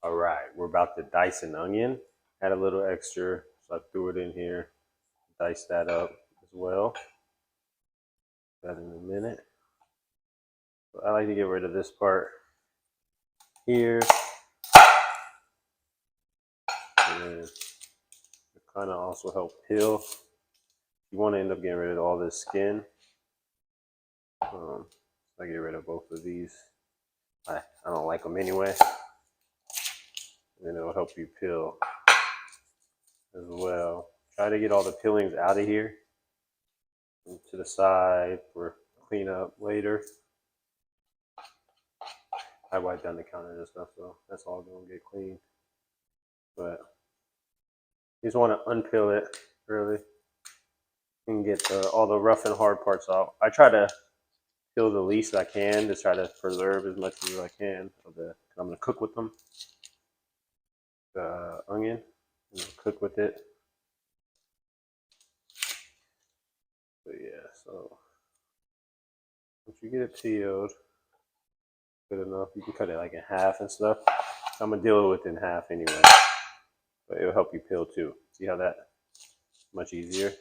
All right, we're about to dice an onion. Had a little extra, so I threw it in here. Dice that up as well. That in a minute. But I like to get rid of this part here. And then it kind of also help peel. You want to end up getting rid of all this skin. I get rid of both of these. I don't like them anyway. And then it'll help you peel as well. Try to get all the peelings out of here and to the side for cleanup later. I wipe down the counter and stuff, so that's all gonna get clean. But you just want to unpeel it really and get all the rough and hard parts out. I try to peel the least I can to try to preserve as much as I can of the. I'm gonna cook with them. The onion, and cook with it. But yeah, so once you get it peeled good enough, you can cut it like in half and stuff. I'm gonna deal with it in half anyway, but it'll help you peel too. See how that's much easier?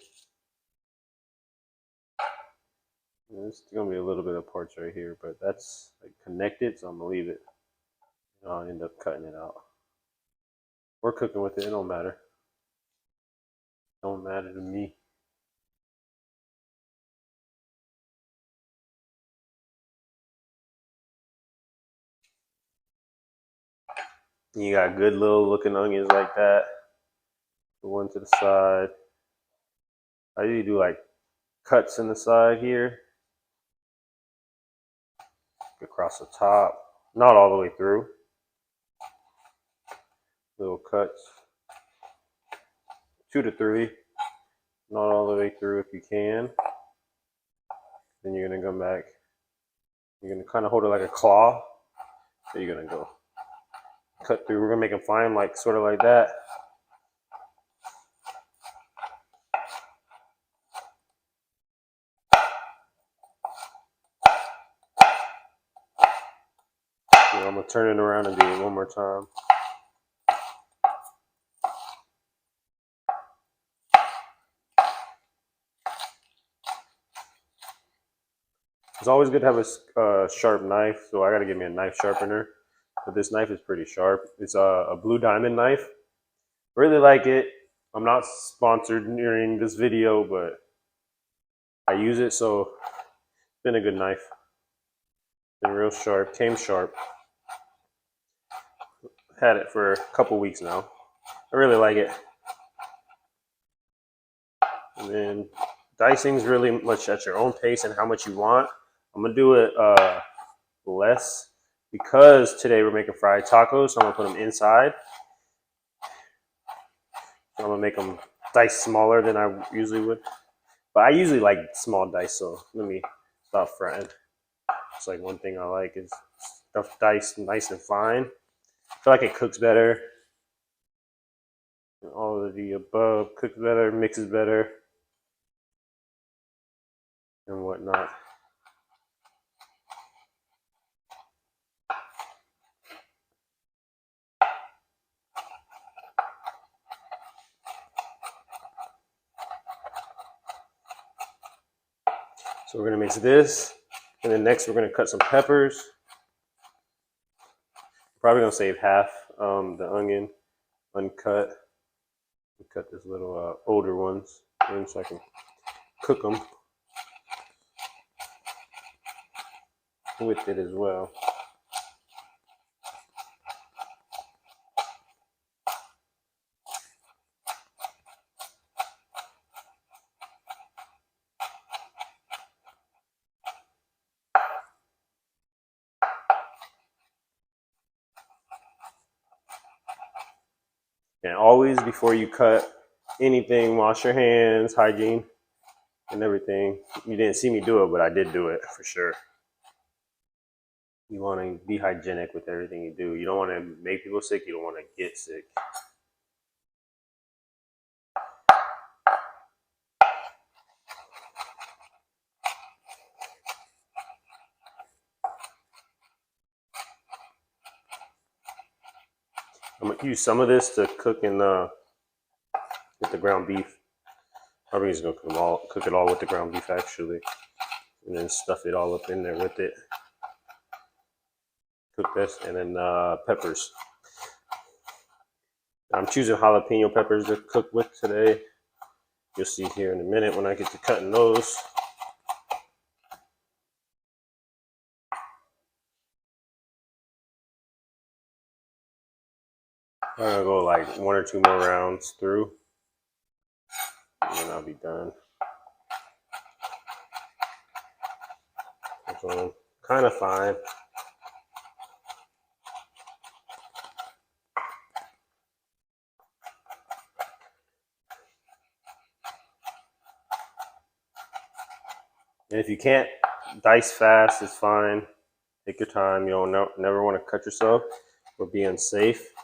There's gonna be a little bit of parts right here, but that's like connected, so I'm gonna leave it. And I'll end up cutting it out. Or cooking with it, it don't matter. Don't matter to me. You got good little looking onions like that. The one to the side. I usually do like cuts in the side here. Across the top. Not all the way through. Little cuts. 2 to 3. Not all the way through if you can. Then you're gonna come back. You're gonna kind of hold it like a claw. So you're gonna go cut through. We're gonna make them fine, like sort of like that. I'm gonna turn it around and do it one more time. It's always good to have a sharp knife, so I gotta get me a knife sharpener. But this knife is pretty sharp. It's a Blue Diamond knife. Really like it. I'm not sponsored during this video, but I use it, so it's been a good knife. Been real sharp, came sharp. Had it for a couple weeks now. I really like it. And then dicing's really much at your own pace and how much you want. I'm gonna do it less because today we're making fried tacos, so I'm gonna put them inside. I'm gonna make them dice smaller than I usually would. But I usually like small dice, so let me stop fretting. It's like one thing I like is stuff diced nice and fine. I feel like it cooks better. All of the above cooks better, mixes better, and whatnot. So we're gonna mix this, and then next we're gonna cut some peppers. Probably gonna save half the onion uncut. Cut this little older ones in so I can cook them with it as well. And always before you cut anything, wash your hands, hygiene, and everything. You didn't see me do it, but I did do it for sure. You want to be hygienic with everything you do. You don't want to make people sick. You don't want to get sick. I'm gonna use some of this to cook in with the ground beef. Probably just gonna cook it all with the ground beef actually, and then stuff it all up in there with it. Cook this, and then peppers. I'm choosing jalapeno peppers to cook with today. You'll see here in a minute when I get to cutting those. I'm gonna go like 1 or 2 more rounds through, and then I'll be done. So kind of fine. And if you can't dice fast, it's fine. Take your time. You don't never want to cut yourself or be unsafe.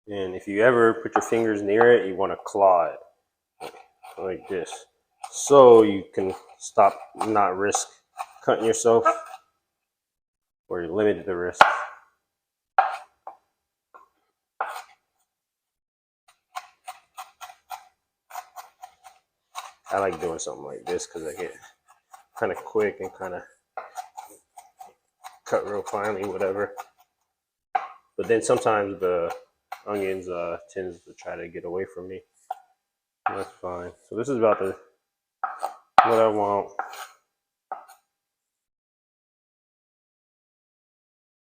And if you ever put your fingers near it, you want to claw it like this, so you can not risk cutting yourself, or you limit the risk. I like doing something like this because I get kind of quick and kind of cut real finely, whatever. But then sometimes the onions tends to try to get away from me. That's fine. So this is about what I want.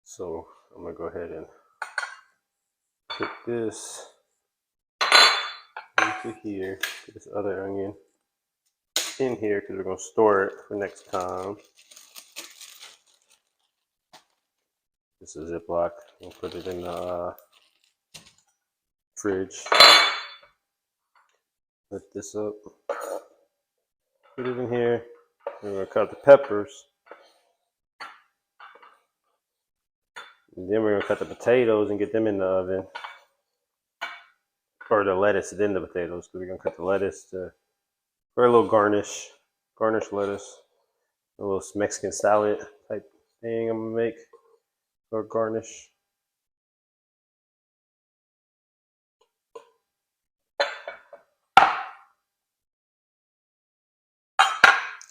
So I'm gonna go ahead and put this into here. Put this other onion in here because we're gonna store it for next time. This is a Ziploc. We'll put it in the fridge. Lift this up. Put it in here. We're gonna cut the peppers. And then we're gonna cut the potatoes and get them in the oven. Or the lettuce, then the potatoes, because we're gonna cut the lettuce for a little garnish lettuce, a little Mexican salad type thing I'm gonna make or garnish.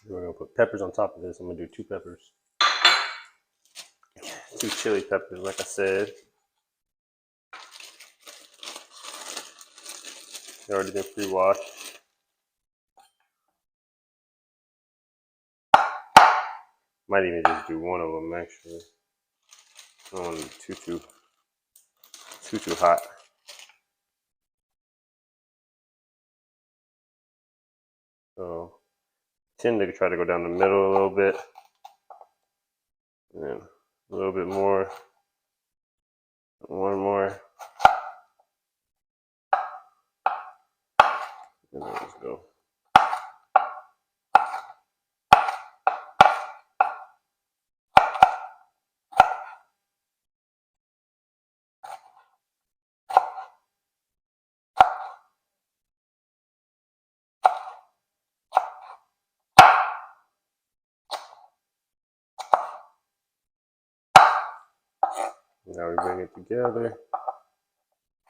We're gonna put peppers on top of this. I'm gonna do 2 peppers, 2 chili peppers, like I said. They already been pre-washed. Might even just do 1 of them actually. I don't want to be too hot. So tend to try to go down the middle a little bit, and then a little bit more, 1 more, and then let's go. Now we bring it together.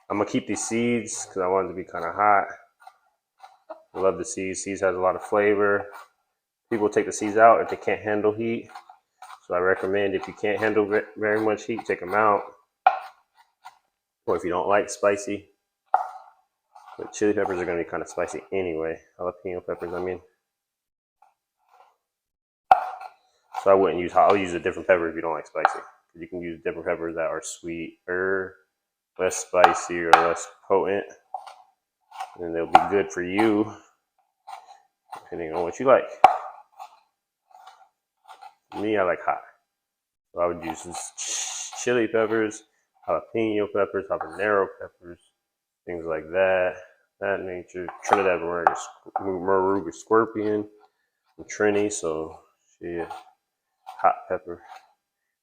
I'm gonna keep these seeds because I want it to be kind of hot. I love the seeds. Seeds has a lot of flavor. People take the seeds out if they can't handle heat. So I recommend if you can't handle very much heat, take them out. Or if you don't like spicy. But chili peppers are gonna be kind of spicy anyway. Jalapeno peppers, I mean. So I wouldn't use hot. I'll use a different pepper if you don't like spicy. You can use different peppers that are sweeter, less spicy, or less potent. And they'll be good for you, depending on what you like. For me, I like hot. So I would use chili peppers, jalapeno peppers, habanero peppers, things like that. That nature. Trinidad Moruga scorpion, and Trini, so shit. Hot pepper.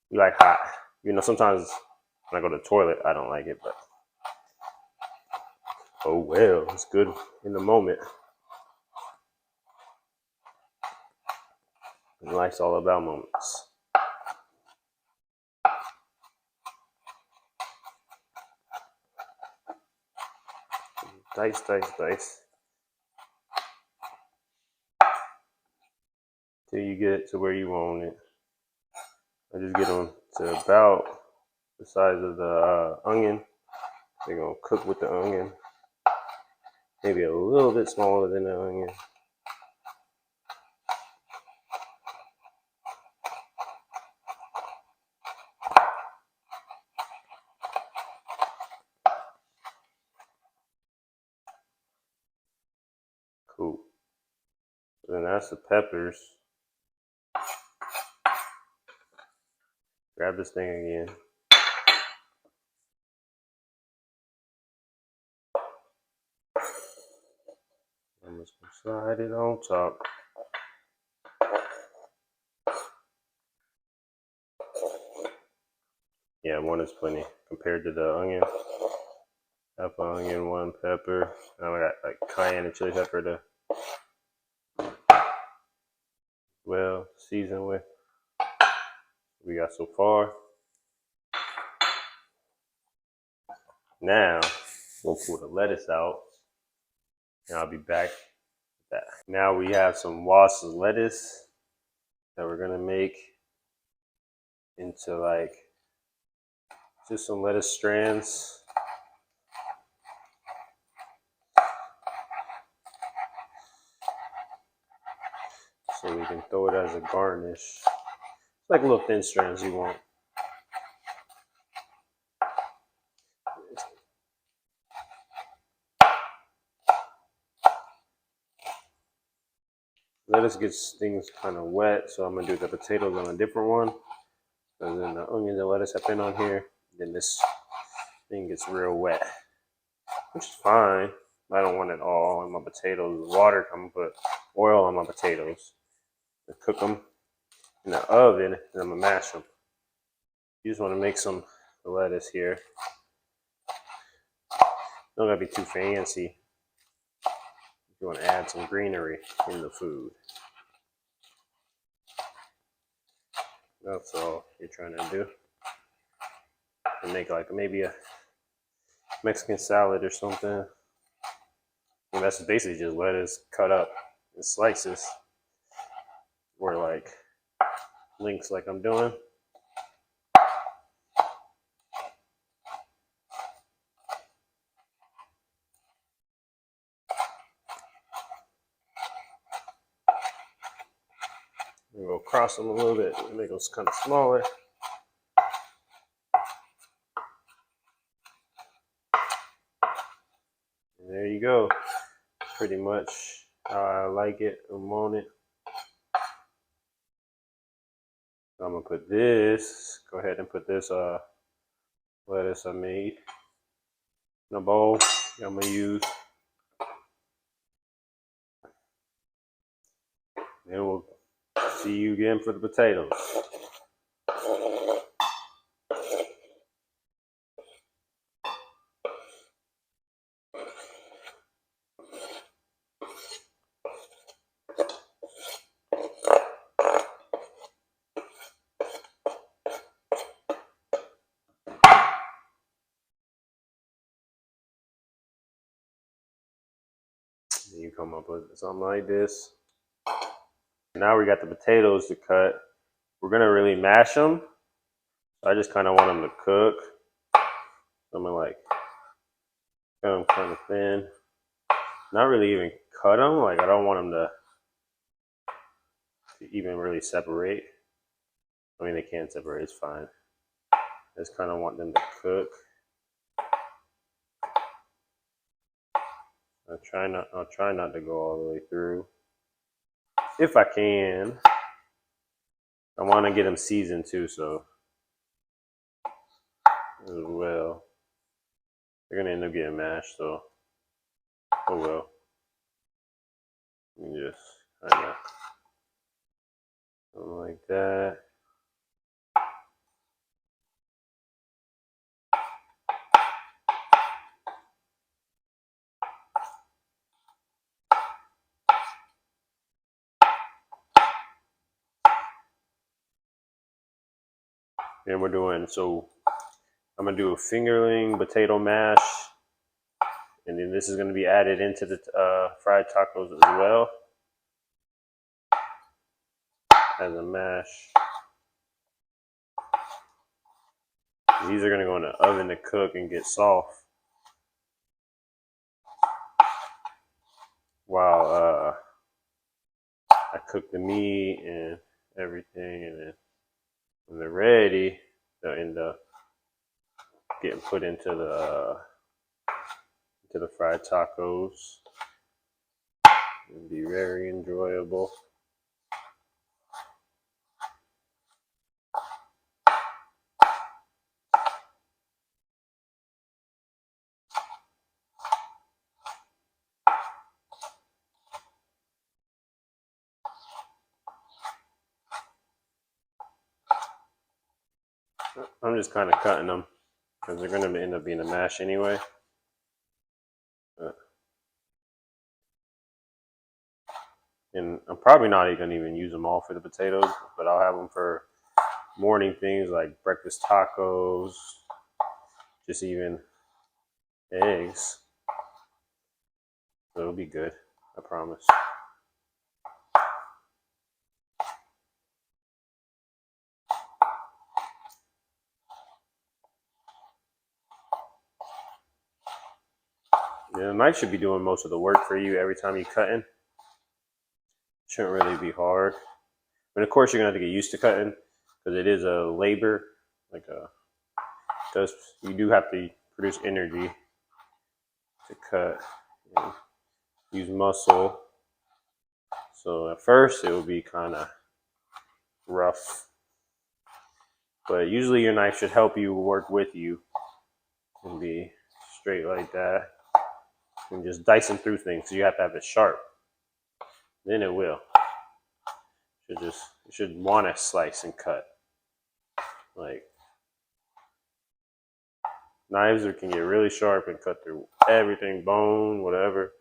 We like hot. You know, sometimes when I go to the toilet, I don't like it, but oh well, it's good in the moment. Life's all about moments. Dice, dice, dice. Till you get to where you want it. I just get them to about the size of the onion. They're gonna cook with the onion. Maybe a little bit smaller than the onion. Cool. Then that's the peppers. Grab this thing again. I'm just gonna slide it on top. Yeah, one is plenty compared to the onion. Half an onion, one pepper. Now I got like cayenne and chili pepper to season with. We got so far. Now we'll pull the lettuce out, and I'll be back with that. Now we have some washed lettuce that we're gonna make into like just some lettuce strands. So we can throw it as a garnish. It's like little thin strands you want. Lettuce gets things kind of wet, so I'm gonna do the potatoes on a different one. And then the onions and lettuce have been on here. Then this thing gets real wet, which is fine. I don't want it all on my potatoes. Water, I'm gonna put oil on my potatoes and cook them in the oven, and I'm gonna mash them. You just want to make some lettuce here. Don't gotta be too fancy. You want to add some greenery in the food. That's all you're trying to do. And make like maybe a Mexican salad or something. And that's basically just lettuce cut up in slices, or like links, like I'm doing. We'll cross them a little bit, make them kind of smaller. And there you go. Pretty much how I like it. I'm on it. I'm gonna put this. Go ahead and put this lettuce I made in a bowl. I'm gonna use. And we'll see you again for the potatoes. You come up with something like this. Now we got the potatoes to cut. We're gonna really mash them. I just kind of want them to cook. I'm gonna like cut them kind of thin. Not really even cut them. Like I don't want them to even really separate. I mean, they can separate. It's fine. I just kind of want them to cook. I'll try not to go all the way through. If I can. I want to get them seasoned too, so as well. They're gonna end up getting mashed, so oh well. You just kind of something like that. And we're doing, so I'm gonna do a fingerling potato mash, and then this is gonna be added into the fried tacos as well as a mash. These are gonna go in the oven to cook and get soft while I cook the meat and everything, and then when they're ready, they'll end up getting put into the fried tacos. It'll be very enjoyable. I'm just kind of cutting them because they're going to end up being a mash anyway. And I'm probably not even going to even use them all for the potatoes, but I'll have them for morning things like breakfast tacos, just even eggs. So it'll be good, I promise. Yeah, the knife should be doing most of the work for you every time you're cutting. Shouldn't really be hard. But of course, you're gonna have to get used to cutting because it is a labor. You do have to produce energy to cut and use muscle. So at first, it will be kind of rough, but usually your knife should help you work with you and be straight like that. And just dicing through things. So you have to have it sharp. Then it will. It should want to slice and cut. Like knives can get really sharp and cut through everything, bone, whatever,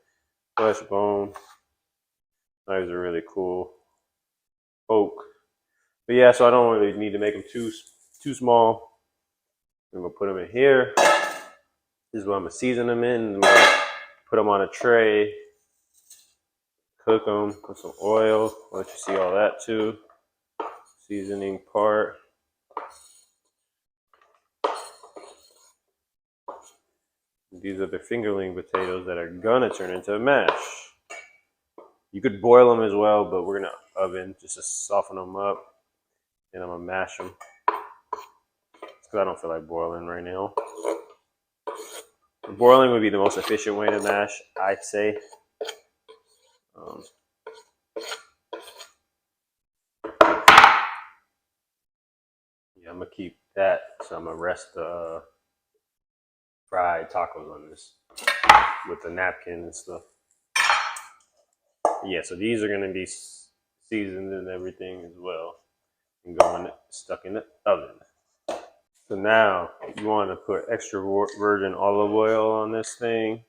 flesh, bone. Knives are really cool. Oak. But yeah, so I don't really need to make them too small. I'm gonna put them in here. This is what I'm gonna season them in. I'm gonna put them on a tray, cook them, put some oil. I'll let you see all that too. Seasoning part. These are the fingerling potatoes that are gonna turn into a mash. You could boil them as well, but we're gonna oven just to soften them up, and I'm gonna mash them because I don't feel like boiling right now. Boiling would be the most efficient way to mash, I'd say. Yeah, I'm gonna keep that, so I'm gonna rest the fried tacos on this with the napkin and stuff. Yeah, so these are gonna be seasoned and everything as well, and going stuck in the oven. So now you want to put extra virgin olive oil on this thing.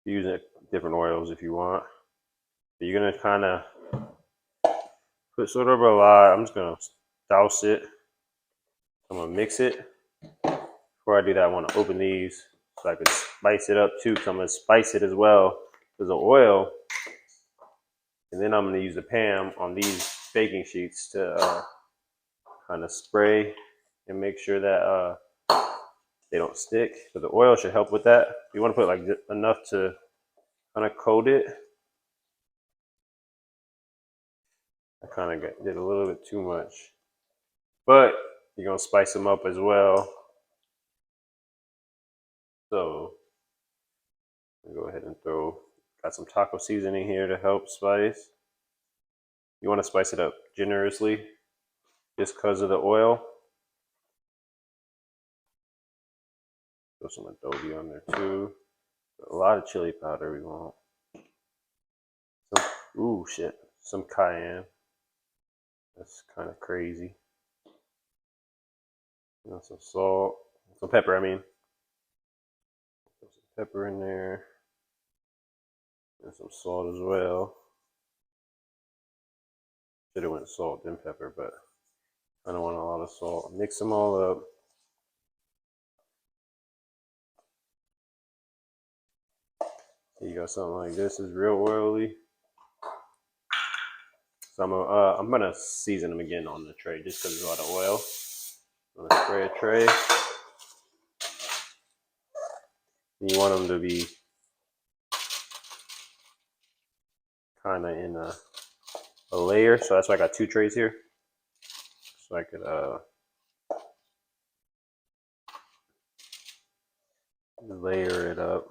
Use different oils if you want. But you're gonna kind of put sort of a lot. I'm just gonna douse it. I'm gonna mix it. Before I do that, I want to open these so I can spice it up too. Cause I'm gonna spice it as well with the oil, and then I'm gonna use the pan on these baking sheets to kind of spray and make sure that they don't stick. So the oil should help with that. You want to put like enough to kind of coat it. I kind of did a little bit too much, but you're gonna spice them up as well. So I'll go ahead and got some taco seasoning here to help spice. You want to spice it up generously just because of the oil. Throw some adobe on there too. A lot of chili powder we want. Ooh, shit. Some cayenne. That's kind of crazy. Some salt. Some pepper, I mean. Put some pepper in there. And some salt as well. Should have went salt then pepper, but I don't want a lot of salt. Mix them all up. You got something like this. It's real oily. So I'm gonna season them again on the tray just because there's a lot of oil. I'm gonna spray a tray. You want them to be kind of in a layer, so that's why I got 2 trays here, so I could layer it up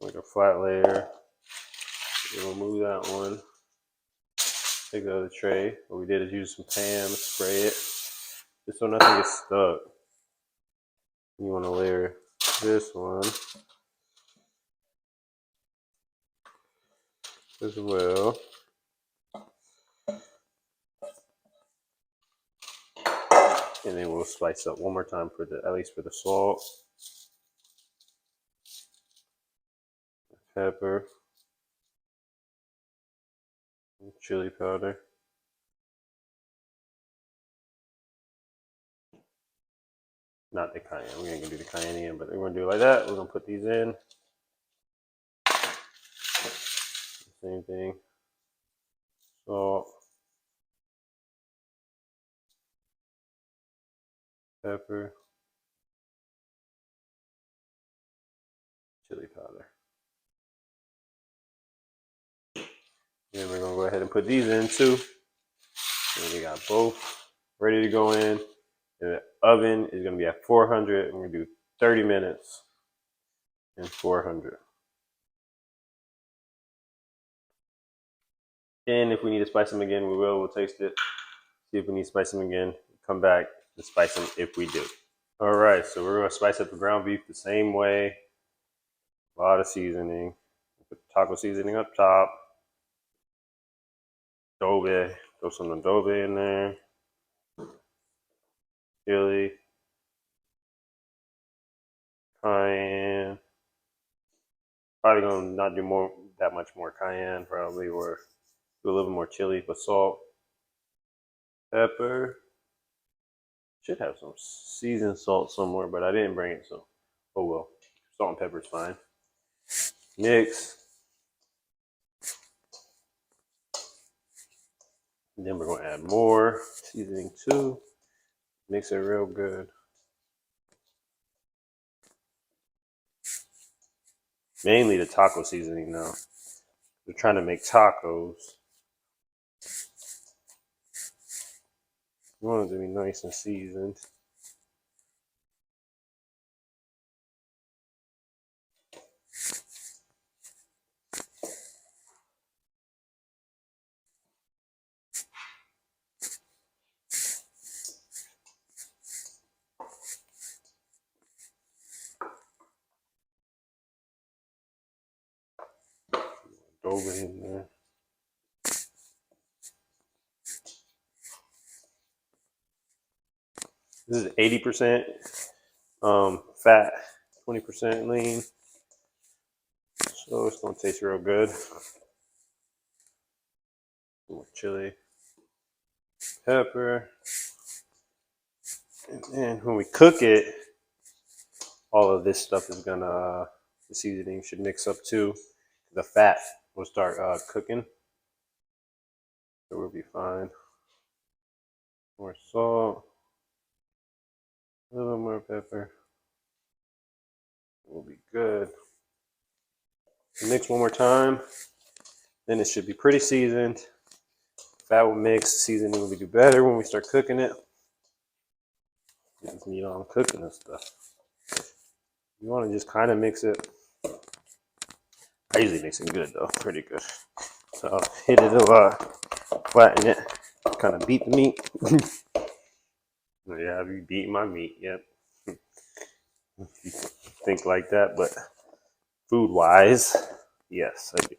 like a flat layer. We'll move that one. Take the other tray. What we did is use some Pam, spray it, just so nothing gets stuck. You want to layer this one as well. And then we'll spice up one more time for at least for the salt, pepper, and chili powder. Not the cayenne. We ain't gonna do the cayenne in, but we're gonna do it like that. We're gonna put these in. Same thing. Salt, pepper, chili powder. Then we're gonna go ahead and put these in too. And we got both ready to go in. And the oven is gonna be at 400. We're gonna do 30 minutes and 400. And if we need to spice them again, we will. We'll taste it. See if we need to spice them again. Come back and spice them if we do. All right, so we're gonna spice up the ground beef the same way. A lot of seasoning. Put taco seasoning up top. Adobe. Throw some adobe in there. Chili. Cayenne. Probably gonna not do that much more cayenne, probably, or do a little more chili, but salt, pepper. Should have some seasoned salt somewhere, but I didn't bring it, so oh well. Salt and pepper is fine. Mix. And then we're gonna add more seasoning too. Mix it real good. Mainly the taco seasoning now. We're trying to make tacos. You want it to be nice and seasoned. Adobe in there. This is 80% fat, 20% lean. So it's gonna taste real good. More chili, pepper. And then when we cook it, all of this stuff is gonna, the seasoning should mix up too. The fat will start cooking. So we'll be fine. More salt, a little more pepper. We'll be good. Mix one more time. Then it should be pretty seasoned. Fat will mix, seasoning will do better when we start cooking it. Get this meat on cooking and stuff. You want to just kind of mix it. I usually mix it good though, pretty good. So I'll hit it a lot, flatten it, kind of beat the meat. Yeah, I'll be beating my meat, yep. You think like that, but food wise, yes, I do.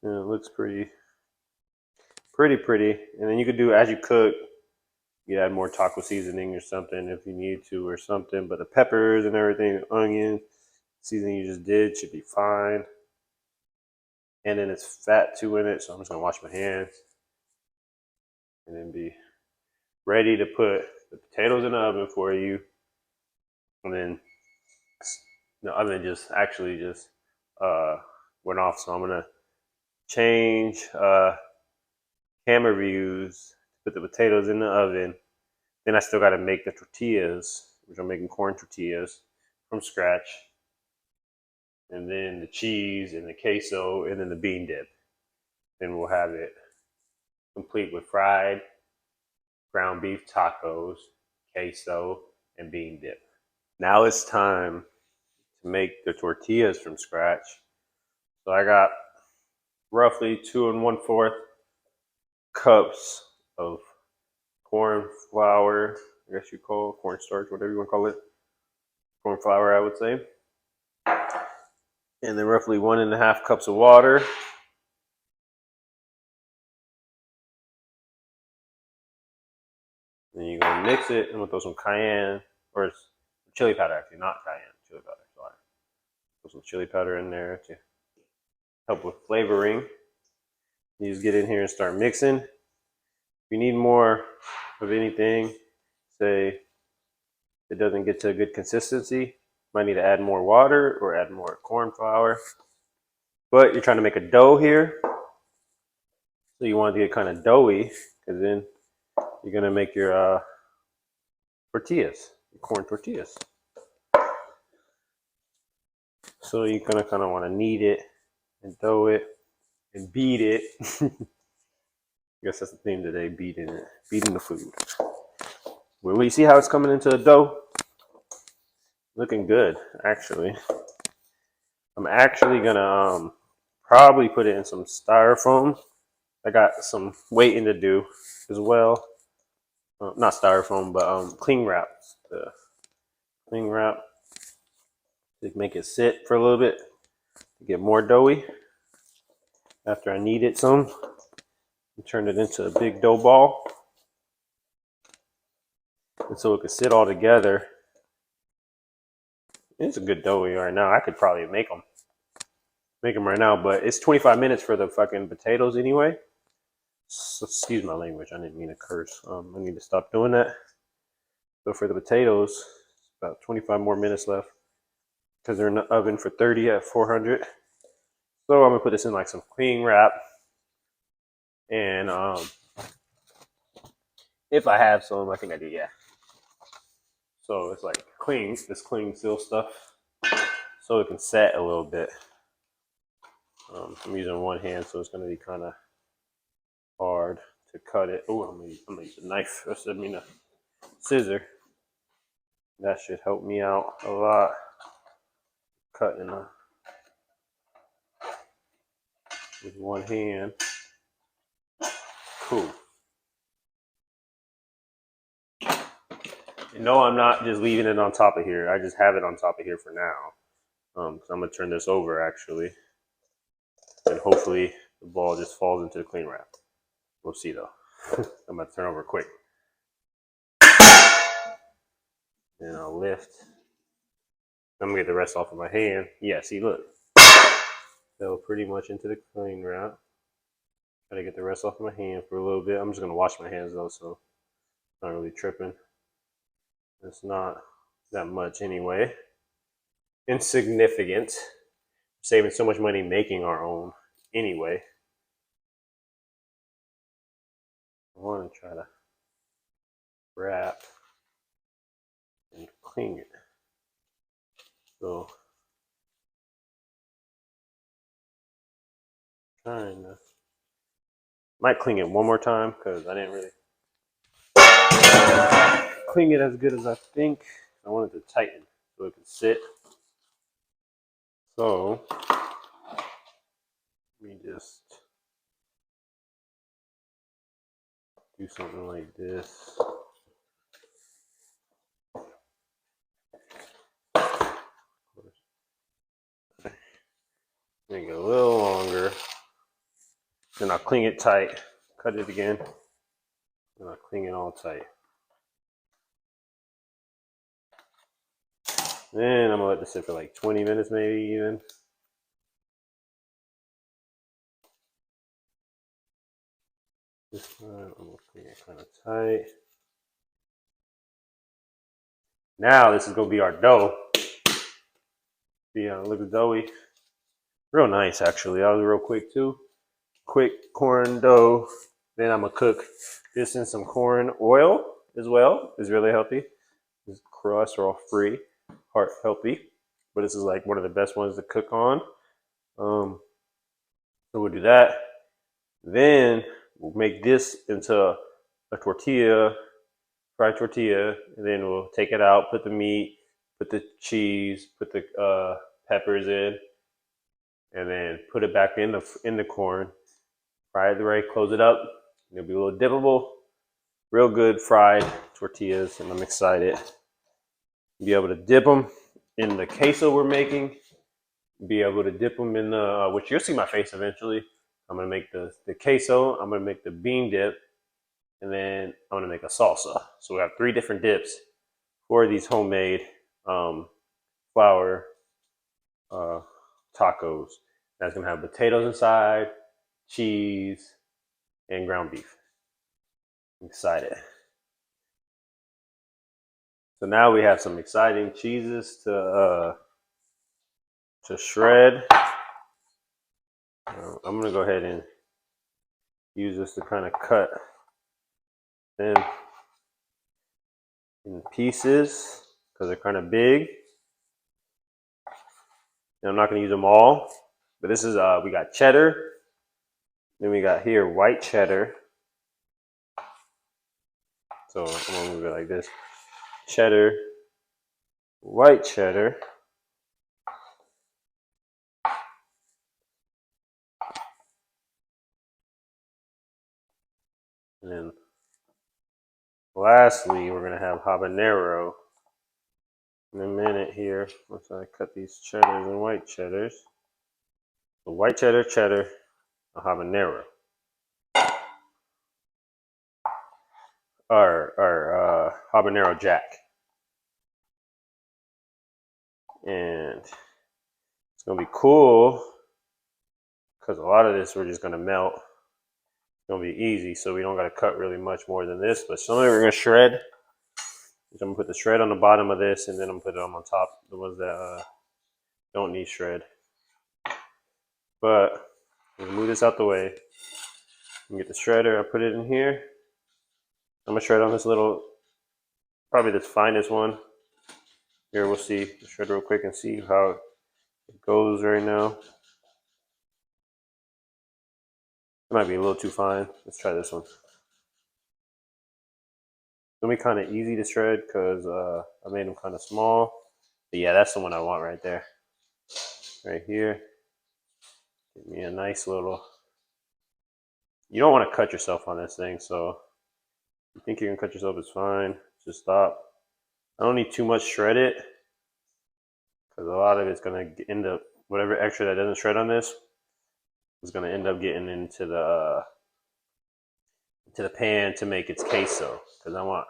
And it looks pretty. And then you could do as you cook, you add more taco seasoning or something if you need to or something. But the peppers and everything, the onion, seasoning you just did should be fine. and then it's fat too in it. So I'm just gonna wash my hands and then be ready to put the potatoes in the oven for you. And then the oven just actually just went off, so I'm gonna change camera views, put the potatoes in the oven. Then I still got to make the tortillas, which I'm making corn tortillas from scratch, and then the cheese and the queso, and then the bean dip. Then we'll have it complete with fried ground beef tacos, queso, and bean dip. Now it's time to make the tortillas from scratch. So I got roughly 2 1/4 cups of corn flour, I guess you call it, cornstarch, whatever you want to call it. Corn flour, I would say. And then roughly 1.5 cups of water. Then you're gonna mix it. I'm gonna throw some cayenne or chili powder, actually, not cayenne, chili powder. Sorry. Put some chili powder in there to help with flavoring. You just get in here and start mixing. If you need more of anything, say it doesn't get to a good consistency, might need to add more water or add more corn flour. But you're trying to make a dough here, so you want it to get kind of doughy, because then you're gonna make your tortillas, your corn tortillas. So you're gonna kind of want to knead it and dough it and beat it. I guess that's the theme today: beating it, beating the food. Well, you see how it's coming into the dough? Looking good, actually. I'm actually gonna probably put it in some styrofoam. I got some waiting to do as well. Not styrofoam, but cling wrap. The cling wrap to make it sit for a little bit to get more doughy. After I knead it some, and turn it into a big dough ball, and so it can sit all together. It's a good doughy right now. I could probably make them right now, but it's 25 minutes for the fucking potatoes anyway. So, excuse my language. I didn't mean to curse. I need to stop doing that. So for the potatoes, about 25 more minutes left because they're in the oven for 30 at 400. So I'm gonna put this in like some cling wrap, and if I have some, I think I do. Yeah. So it's like this cling seal stuff, so it can set a little bit. I'm using one hand, so it's gonna be kind of hard to cut it. Oh, I'm gonna use a knife. I mean a scissor. That should help me out a lot. Cutting with one hand. Cool. No, I'm not just leaving it on top of here. I just have it on top of here for now. So I'm gonna turn this over actually, and hopefully the ball just falls into the cling wrap. We'll see though. I'm gonna turn over quick. Then I'll lift. I'm gonna get the rest off of my hand. Yeah, see, look. Fell pretty much into the cling wrap. Try to get the rest off of my hand for a little bit. I'm just gonna wash my hands though, so I'm not really tripping. It's not that much anyway. Insignificant. Saving so much money making our own anyway. I want to try to wrap and cling it. So trying to might cling it one more time because I didn't really cling it as good as I think. I wanted to tighten so it could sit. So let me just do something like this. Make it a little longer. Then I'll cling it tight. Cut it again. And I'll cling it all tight. Then I'm gonna let this sit for like 20 minutes, maybe even. This time I'm gonna get kind of tight. Now this is gonna be our dough. Yeah, look doughy. Real nice actually. That was real quick too. Quick corn dough. Then I'm gonna cook this in some corn oil as well. It's really healthy. This crust are all free, heart healthy. But this is like one of the best ones to cook on. So we'll do that. Then we'll make this into a tortilla, fried tortilla, and then we'll take it out, put the meat, put the cheese, put the peppers in, and then put it back in the corn. Fry it right, close it up. It'll be a little dippable, real good fried tortillas, and I'm excited to be able to dip them in the queso we're making. Be able to dip them in the which you'll see my face eventually. I'm gonna make the queso. I'm gonna make the bean dip, and then I'm gonna make a salsa. So we have 3 different dips for these homemade flour tacos. That's gonna have potatoes inside, cheese, and ground beef. I'm excited. So now we have some exciting cheeses to shred. I'm gonna go ahead and use this to kind of cut them in pieces because they're kind of big. And I'm not gonna use them all, but this is we got cheddar, then we got here white cheddar. So I'm gonna move it like this: cheddar, white cheddar, and then lastly we're gonna have habanero in a minute here once I cut these cheddars and white cheddars. So white cheddar, cheddar, a habanero. Or habanero jack. And it's gonna be cool because a lot of this we're just gonna melt. It's gonna be easy, so we don't gotta cut really much more than this. But some of it we're gonna shred. So I'm gonna put the shred on the bottom of this, and then I'm gonna put it on top, the ones that don't need shred. But I'm gonna move this out the way and get the shredder. I put it in here. I'm gonna shred on this little, probably this finest one. Here we'll see the shredder real quick and see how it goes right now. It might be a little too fine. Let's try this one. It's gonna be kind of easy to shred because I made them kind of small. But yeah, that's the one I want right there. Right here. Give me a nice little. You don't want to cut yourself on this thing, so if you think you're gonna cut yourself, it's fine. Just stop. I don't need too much shredded because a lot of it's gonna end up, whatever extra that doesn't shred on this is gonna end up getting into the pan to make its queso. Because I want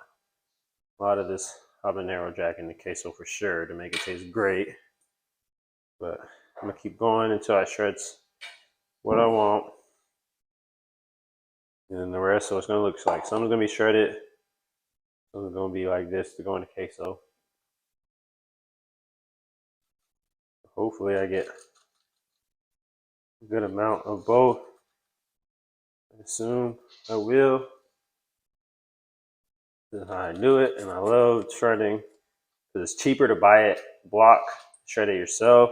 a lot of this habanero jack in the queso for sure to make it taste great. But I'm gonna keep going until I shreds what I want. And then the rest, so it's gonna look like some's gonna be shredded, some's gonna be like this to go in the queso. Hopefully I get a good amount of both. I assume I will. This is how I do it, and I love shredding because it's cheaper to buy it block, shred it yourself.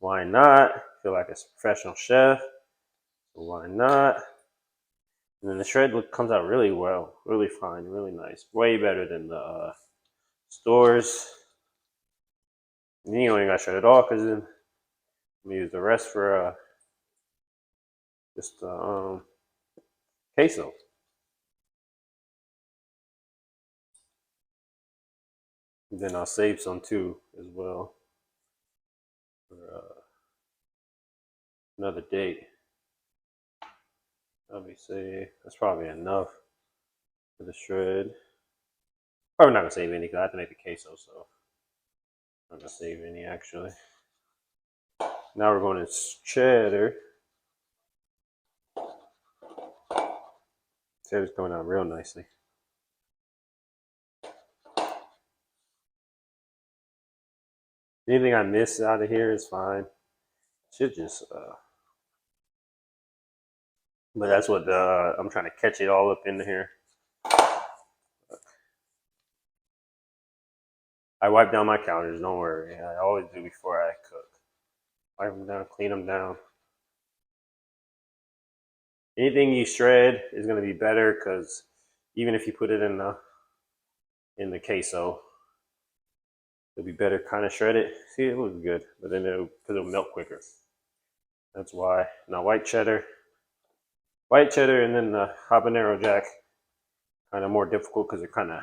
Why not? I feel like a professional chef. So why not? And then the shred comes out really well, really fine, really nice. Way better than the stores. And you don't even got to shred it all because then I'm gonna use the rest for just queso. And then I'll save some too as well for another date. Let me see. That's probably enough for the shred. Probably not gonna save any because I have to make the queso, so I'm not gonna save any actually. Now we're going to cheddar. Potatoes coming out real nicely. Anything I miss out of here is fine. Should just, but that's what I'm trying to catch it all up in here. I wipe down my counters. Don't worry. I always do before I cook. Wipe them down, clean them down. Anything you shred is going to be better because even if you put it in the queso, it'll be better kind of shred it. See, it looks good, but then it'll melt quicker. That's why. Now white cheddar, and then the habanero jack, kind of more difficult because they're kind of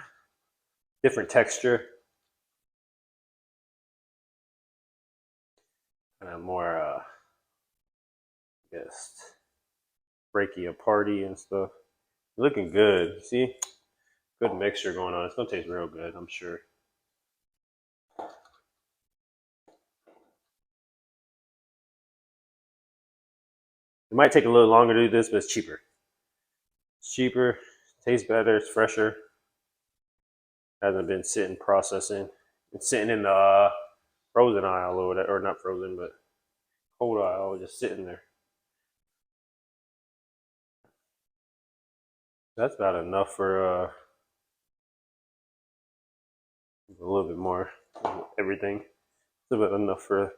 different texture, kind of more, I guess, breaky aparty and stuff. Looking good. See, good mixture going on. It's gonna taste real good, I'm sure. It might take a little longer to do this, but it's cheaper. It's cheaper, tastes better, it's fresher. Hasn't been sitting processing. It's sitting in the frozen aisle or whatever, or not frozen, but cold aisle, just sitting there. That's about enough for a little bit more everything. It's about enough for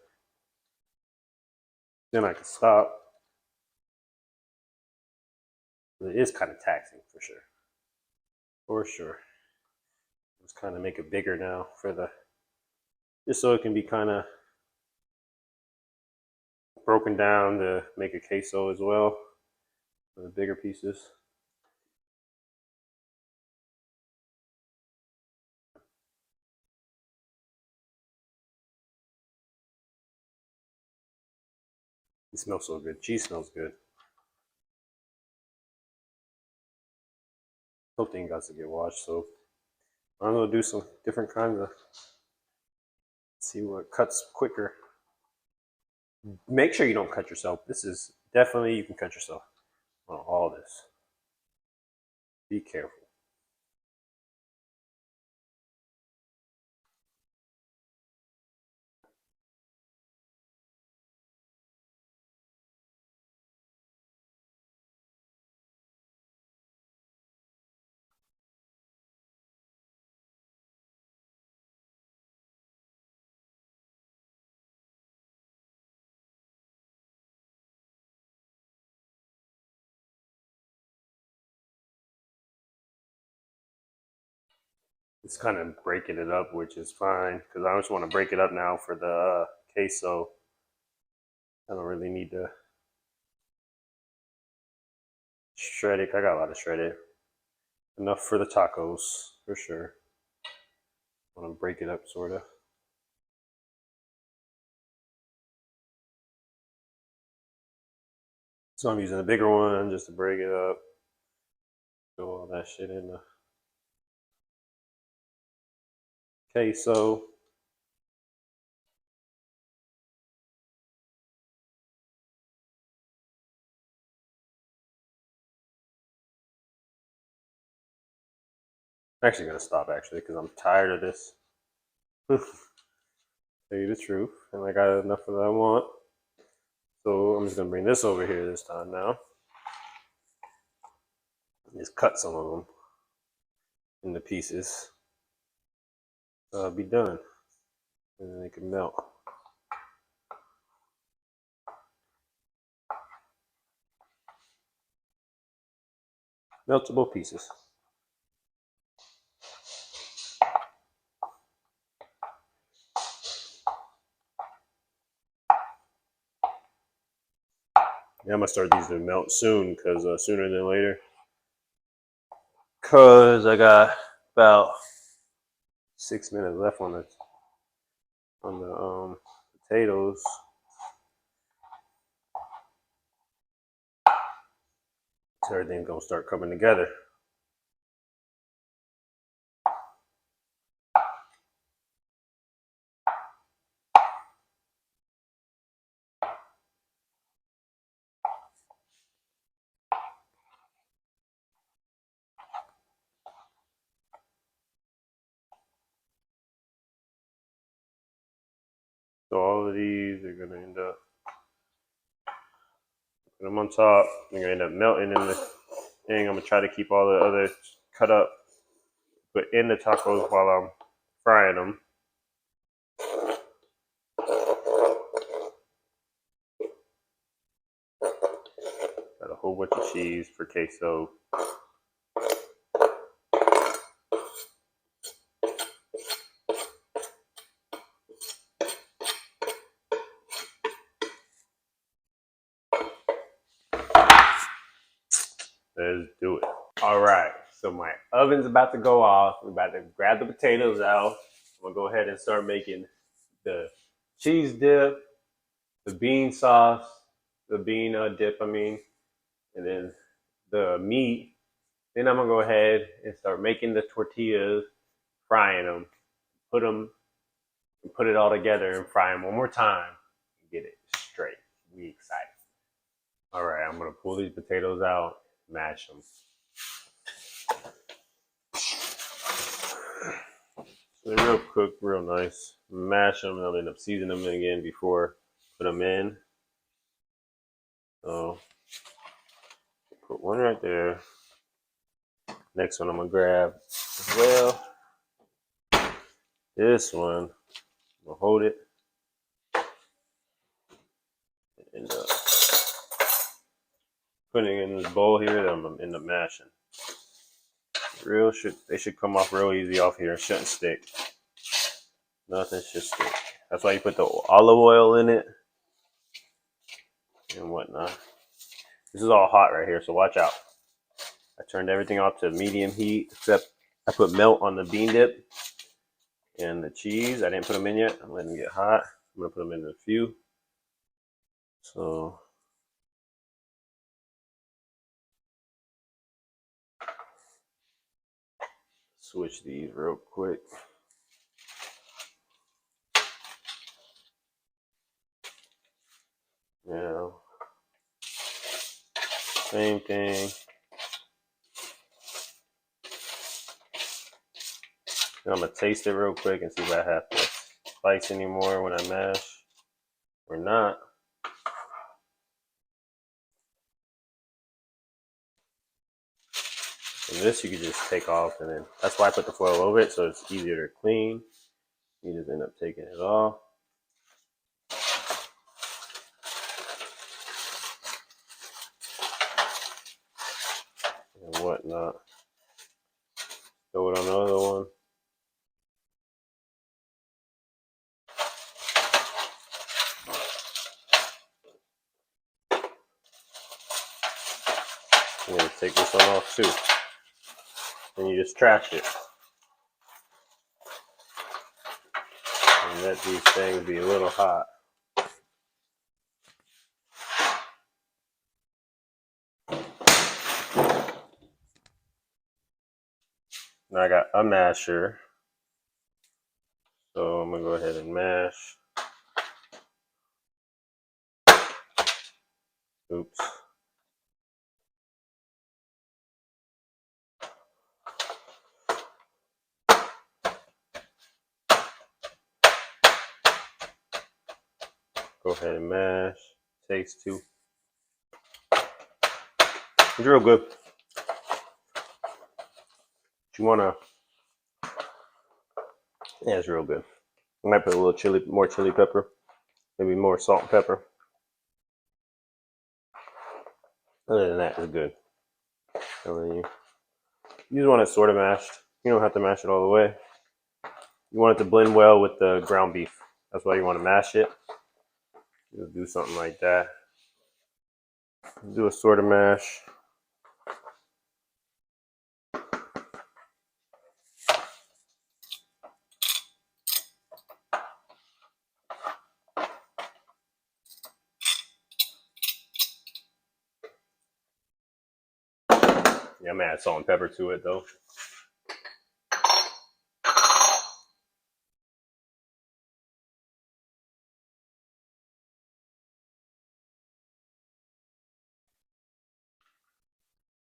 then I can stop. It is kind of taxing for sure. For sure. Let's kind of make it bigger now for the just so it can be kind of broken down to make a queso as well for the bigger pieces. It smells so good. Cheese smells good. Whole thing got to get washed, so I'm gonna do some different kinds of see what cuts quicker. Make sure you don't cut yourself. This is definitely you can cut yourself on all this. Be careful. It's kind of breaking it up, which is fine because I just want to break it up now for the queso. I don't really need to shred it. I got a lot of shredded. Enough for the tacos for sure. I want to break it up, sort of. So I'm using a bigger one just to break it up. Throw all that shit in the queso. I'm actually gonna stop actually because I'm tired of this. Tell you the truth, and I got enough of that I want. So I'm just gonna bring this over here this time now. Just cut some of them into pieces. So I'll be done, and then they can melt. Meltable pieces. Yeah, I'm gonna start these to melt soon, cause sooner than later. Cause I got about 6 minutes left on the potatoes. So everything's gonna start coming together. So all of these are gonna end up put them on top. They're gonna end up melting in the thing. I'm gonna try to keep all the others cut up, put in the tacos while I'm frying them. Got a whole bunch of cheese for queso. Let's do it. All right, so my oven's about to go off. I'm about to grab the potatoes out. I'm gonna go ahead and start making the cheese dip, the bean sauce, the bean dip, and then the meat. Then I'm gonna go ahead and start making the tortillas, frying them, put it all together and fry them one more time and get it straight. We excited. All right, I'm gonna pull these potatoes out, mash them. So they're real cooked, real nice. Mash them, and I'll end up seasoning them again before put them in. So put one right there. Next one I'm gonna grab as well. This one, I'm gonna hold it and putting it in this bowl here that I'm gonna end up mashing. They should come off real easy off here. It shouldn't stick. Nothing should stick. That's why you put the olive oil in it and whatnot. This is all hot right here, so watch out. I turned everything off to medium heat, except I put melt on the bean dip and the cheese. I didn't put them in yet. I'm letting them get hot. I'm gonna put them in a few. So switch these real quick. Now, same thing. And I'm gonna taste it real quick and see if I have to spice anymore when I mash or not. And this you can just take off, and then that's why I put the foil over it, so it's easier to clean. You just end up taking it off. And whatnot. Throw it on the other one. And then take this one off too. And you just trash it. And let these things be a little hot. Now I got a masher. So I'm gonna go ahead and mash. Oops. Go ahead and mash. Taste too. It's real good. If you wanna, yeah, it's real good. I might put a little more chili pepper, maybe more salt and pepper. Other than that, it's good. You just want it sort of mashed. You don't have to mash it all the way. You want it to blend well with the ground beef. That's why you want to mash it. You'll do something like that. Do a sort of mash. Yeah, I'm gonna add salt and pepper to it though.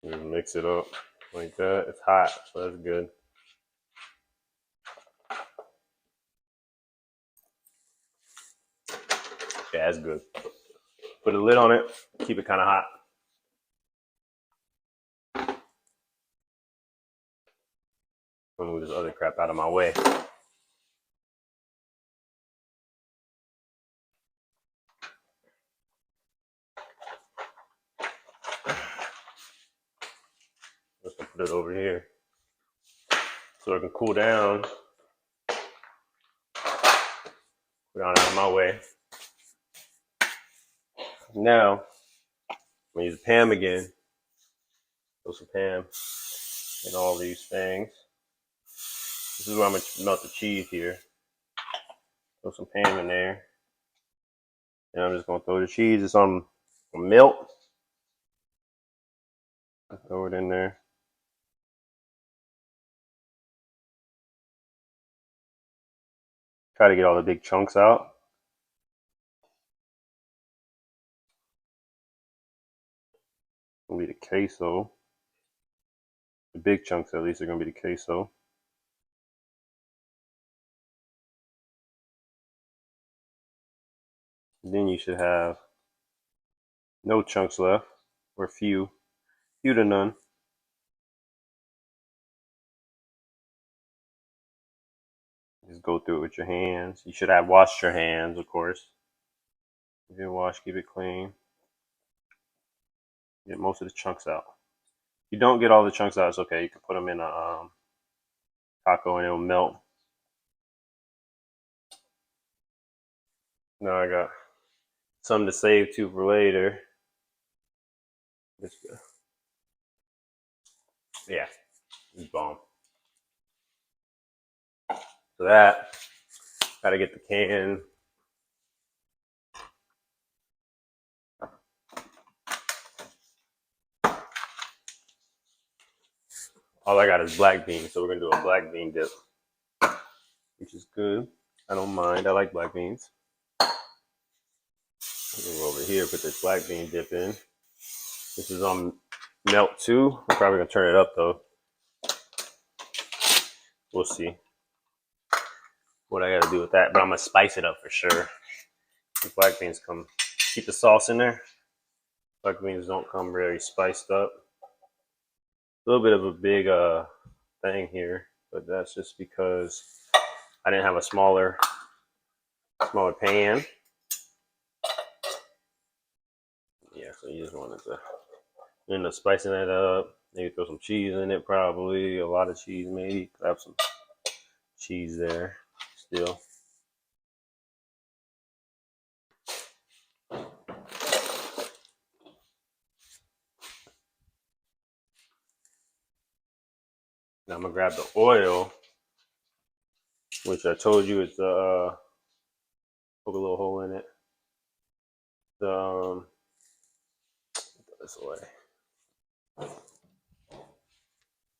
Just mix it up like that. It's hot, so that's good. Yeah, it's good. Put a lid on it. Keep it kind of hot. I'll move this other crap out of my way. Just gonna put it over here so it can cool down. Put it out of my way. Now, I'm gonna use Pam again. Throw some Pam in all these things. This is where I'm gonna melt the cheese here. Throw some Pam in there. And I'm just gonna throw the cheese. It's on melt. Throw it in there. Try to get all the big chunks out. Gonna be the queso. The big chunks at least are gonna be the queso. Then you should have no chunks left, or few to none. Just go through it with your hands. You should have washed your hands, of course. If you didn't wash, keep it clean. Get most of the chunks out. If you don't get all the chunks out, it's okay. You can put them in a taco and it'll melt. Now I got some to save too for later. Yeah, it's bomb. So that, gotta get the can. All I got is black beans, so we're gonna do a black bean dip, which is good. I don't mind. I like black beans. Go over here, put this black bean dip in. This is on melt too. We're probably gonna turn it up though. We'll see what I gotta do with that, but I'm gonna spice it up for sure. The black beans keep the sauce in there. Black beans don't come very spiced up. A little bit of a big thing here, but that's just because I didn't have a smaller pan. Yeah, so you just wanted to end up spicing that up. Maybe throw some cheese in it, probably a lot of cheese, maybe. I have some cheese there still. Now I'm gonna grab the oil, which I told you it's poke a little hole in it. This way.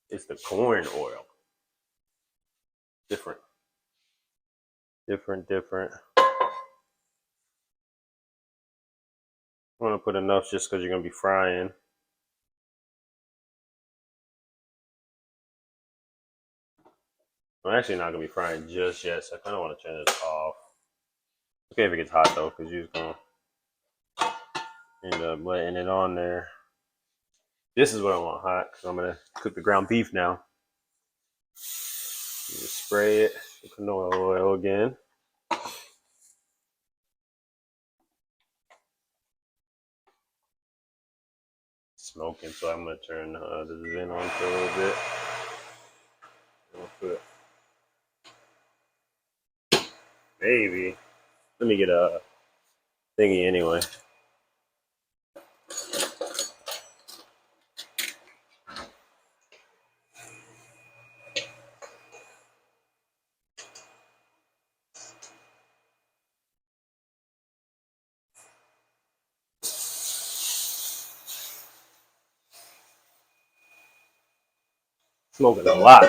It's the corn oil. Different. I want to put enough just because you're gonna be frying. I'm actually not gonna be frying just yet, so I kind of want to turn this off. Okay, if it gets hot though, because you're just gonna end up letting it on there. This is what I want hot because I'm gonna cook the ground beef now. You just spray it with canola oil again. Smoking, so I'm gonna turn the vent on for a little bit. I'll put maybe. Let me get a thingy anyway. Smoking a lot.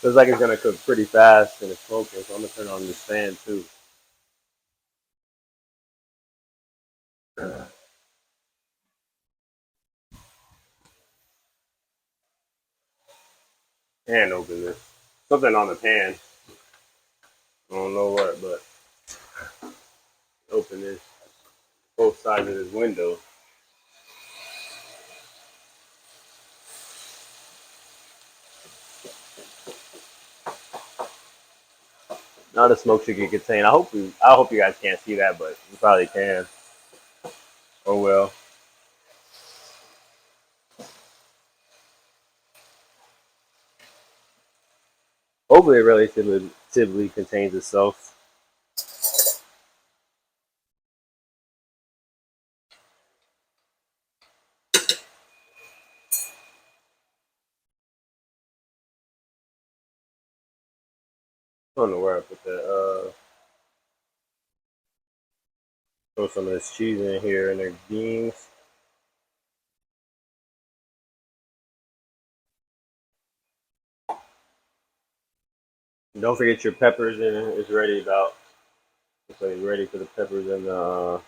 Looks like it's gonna cook pretty fast and it's smoking, so I'm gonna turn on this fan too. And open this. Something on the pan. I don't know what, but open this. Both sides of this window. Now the smoke should get contained. I hope you guys can't see that, but you probably can. Oh well. Hopefully it relatively contains itself. I don't know where I put that. Throw some of this cheese in here and their beans. And don't forget your peppers in it. It's ready about. So you're ready for the peppers and the.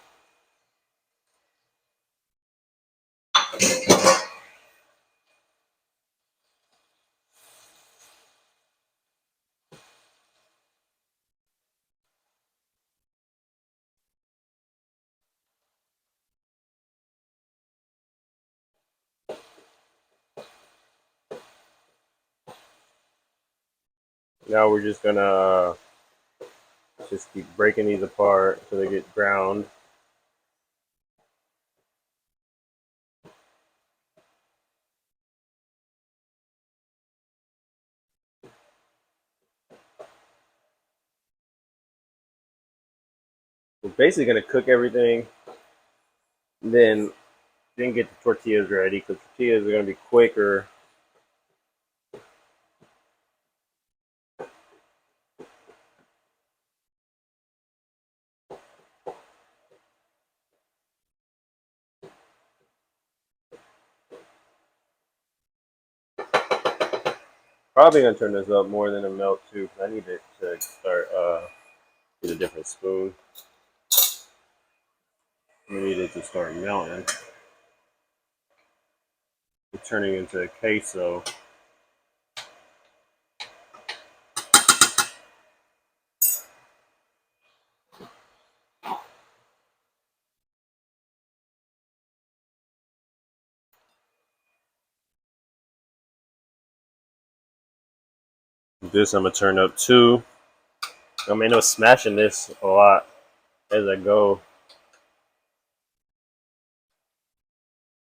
Now we're just gonna just keep breaking these apart until they get browned. We're basically gonna cook everything, then get the tortillas ready because tortillas are gonna be quicker. Probably gonna turn this up more than a melt too because I need it to start with a different spoon. I need it to start melting. It's turning into a queso. This I'm gonna turn up too. I'm end up smashing this a lot as I go.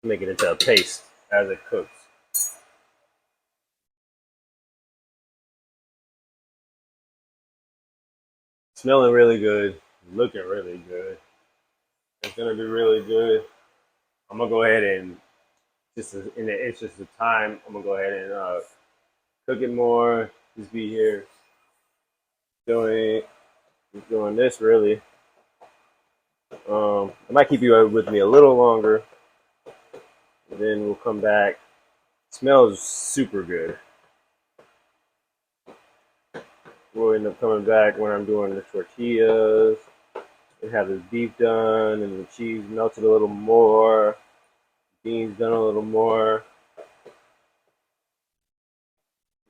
Make it into a paste as it cooks. Smelling really good, looking really good. It's gonna be really good. I'm gonna go ahead and just in the interest of time, I'm gonna go ahead and cook it more. Just be here doing doing this really. I might keep you with me a little longer, and then we'll come back. It smells super good. We'll end up coming back when I'm doing the tortillas and have this beef done and the cheese melted a little more, beans done a little more.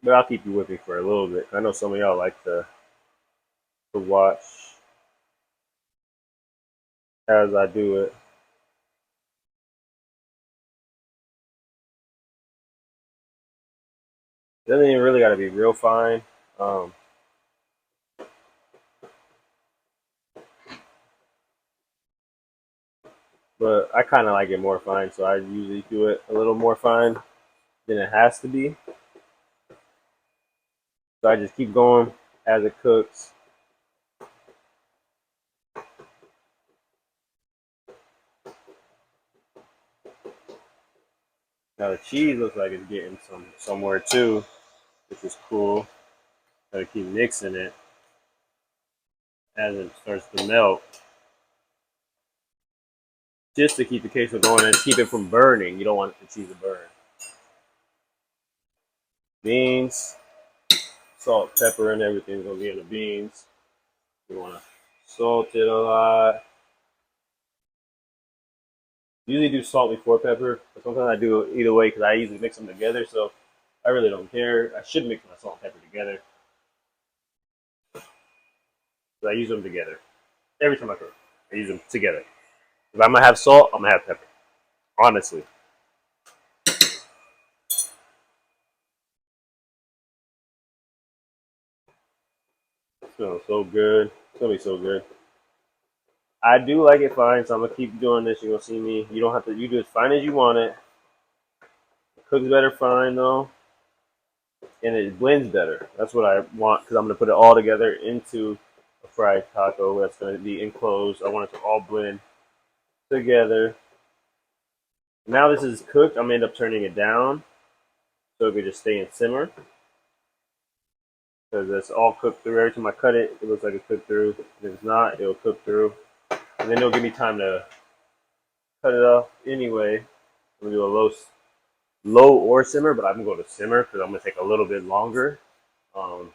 But I'll keep you with me for a little bit. I know some of y'all like to watch as I do it. It doesn't even really got to be real fine. Um, but I kind of like it more fine, so I usually do it a little more fine than it has to be. So I just keep going as it cooks. Now the cheese looks like it's getting somewhere too, which is cool. Gotta keep mixing it as it starts to melt, just to keep the queso going and keep it from burning. You don't want the cheese to burn. Beans, salt, pepper, and everything's gonna be in the beans. You wanna salt it a lot. Usually do salt before pepper, but sometimes I do either way because I usually mix them together. So I really don't care. I should mix my salt and pepper together. But I use them together every time I cook. I use them together. If I'm gonna have salt, I'm gonna have pepper. Honestly, it smells so good. It's gonna be so good. I do like it fine, so I'm gonna keep doing this. You're gonna see me. You don't have to. You do as fine as you want it. It cooks better fine though, and it blends better. That's what I want because I'm gonna put it all together into a fried taco that's gonna be enclosed. I want it to all blend together. Now this is cooked. I'm gonna end up turning it down so it could just stay in simmer because it's all cooked through. Every time I cut it, it looks like it's cooked through. If it's not, it'll cook through, and then it'll give me time to cut it off anyway. I'm gonna do a low or simmer, but I'm gonna go to simmer because I'm gonna take a little bit longer. Um,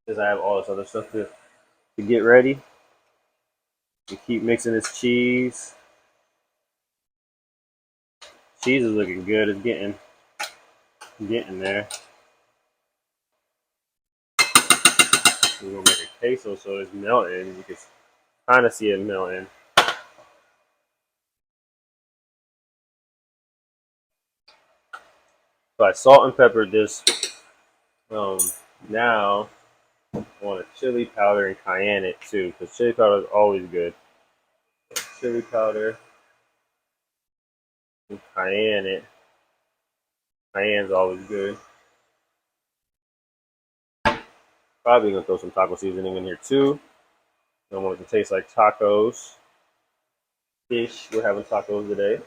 because I have all this other stuff to get ready. You keep mixing this cheese. Cheese is looking good. It's getting there. We're gonna make a queso so it's melting. You can kind of see it melting. So I salt and peppered this. Um, Now I want a chili powder and cayenne it too, because chili powder is always good. Chili powder and cayenne it. Cayenne's always good. Probably gonna throw some taco seasoning in here too. I want it to taste like tacos. Fish. We're having tacos today.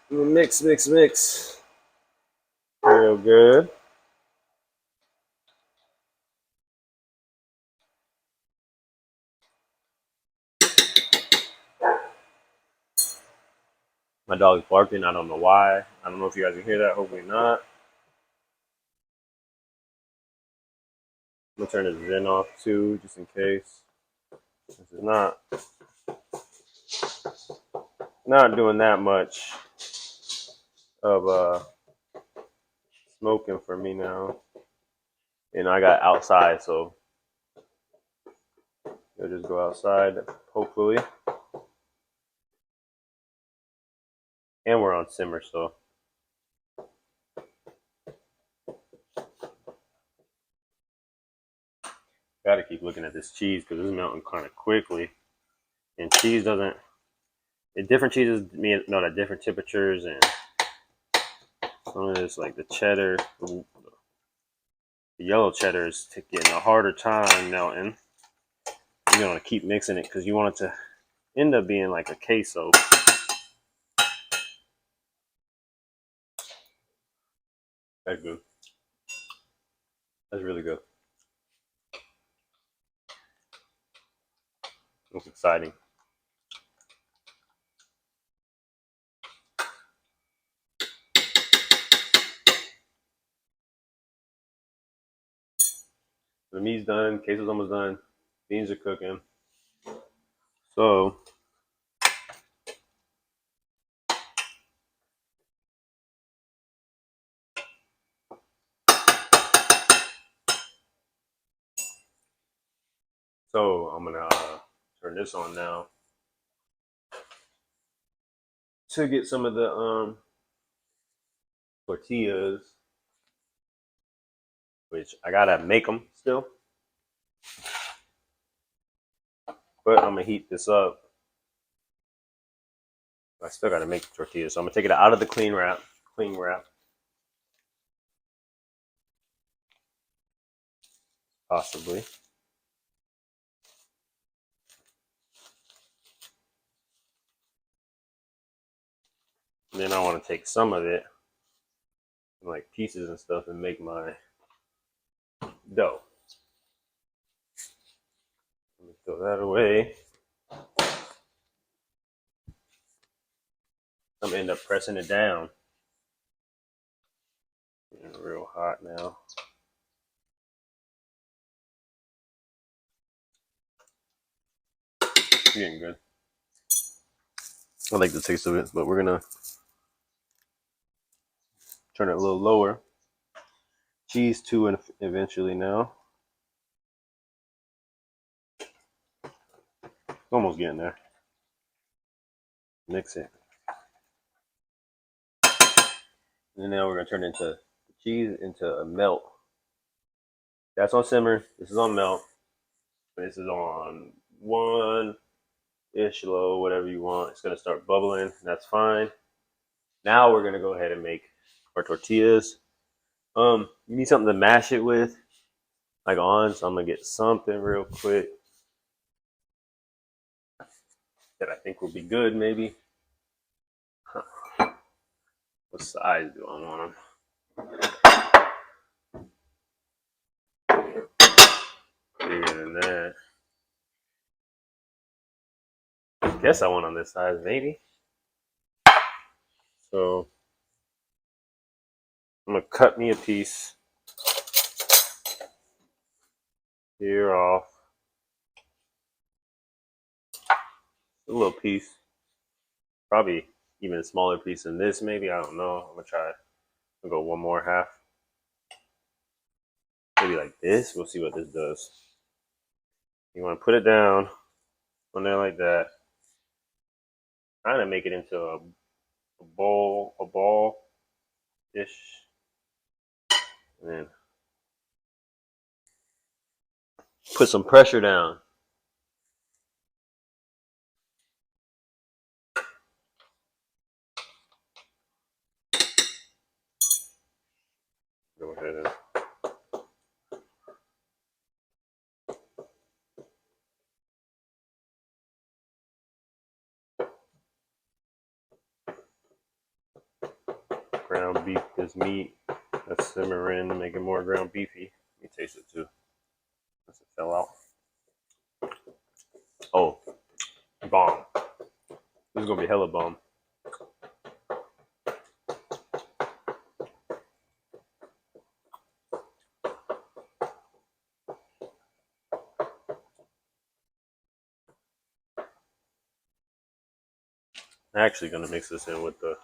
Mix, mix, mix. Real good. My dog is barking. I don't know why. I don't know if you guys can hear that. Hopefully not. I'm gonna turn this Zen off too, just in case. This is not doing that much of smoking for me now. I got outside, so you'll just go outside, hopefully. And we're on simmer, so gotta keep looking at this cheese because it's melting kind of quickly. And cheese doesn't. Different cheeses melt at different temperatures, and some of this, like the cheddar, the yellow cheddar is getting a harder time melting. You want to keep mixing it because you want it to end up being like a queso. That's good. That's really good. It's exciting. The meat's done. Queso's almost done. Beans are cooking. So I'm gonna turn this on now to get some of the tortillas, which I gotta make them still, but I'm gonna heat this up. I still gotta make the tortillas, so I'm gonna take it out of the clean wrap. Possibly. And then I want to take some of it, like pieces and stuff, and make my dough. Let me throw that away. I'm gonna end up pressing it down. Getting real hot now. Getting good. I like the taste of it, but we're gonna turn it a little lower. Cheese too, and eventually now. Almost getting there. Mix it. And now we're gonna turn into the cheese into a melt. That's on simmer. This is on melt. This is on 1-ish low, whatever you want. It's gonna start bubbling. That's fine. Now we're gonna go ahead and make our tortillas. You need something to mash it with, like on. So I'm gonna get something real quick that I think will be good, maybe. What size do I want them? Bigger than that. I guess I want on this size, maybe. So I'm gonna cut me a piece here off. A little piece. Probably even a smaller piece than this, maybe. I don't know. I'm gonna try. I'll go one more half. Maybe like this. We'll see what this does. You want to put it down on there like that. Kind of make it into a ball-ish. And then put some pressure down. Go ahead and ground beef this meat that's simmering to make it more ground beefy. Let me taste it too. Once it fell out. Oh, bomb. This is gonna be hella bomb. I'm actually gonna mix this in with the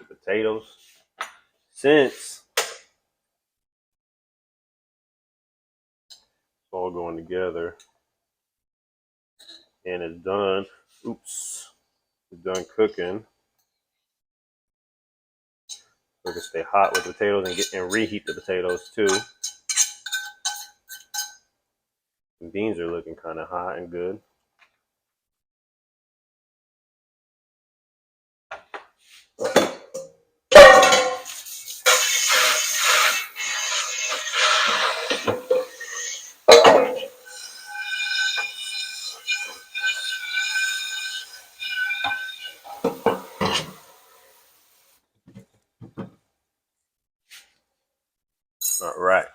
potatoes. Since it's all going together and it's done. Oops. It's done cooking. So it can stay hot with the potatoes and reheat the potatoes too. The beans are looking kind of hot and good. All right.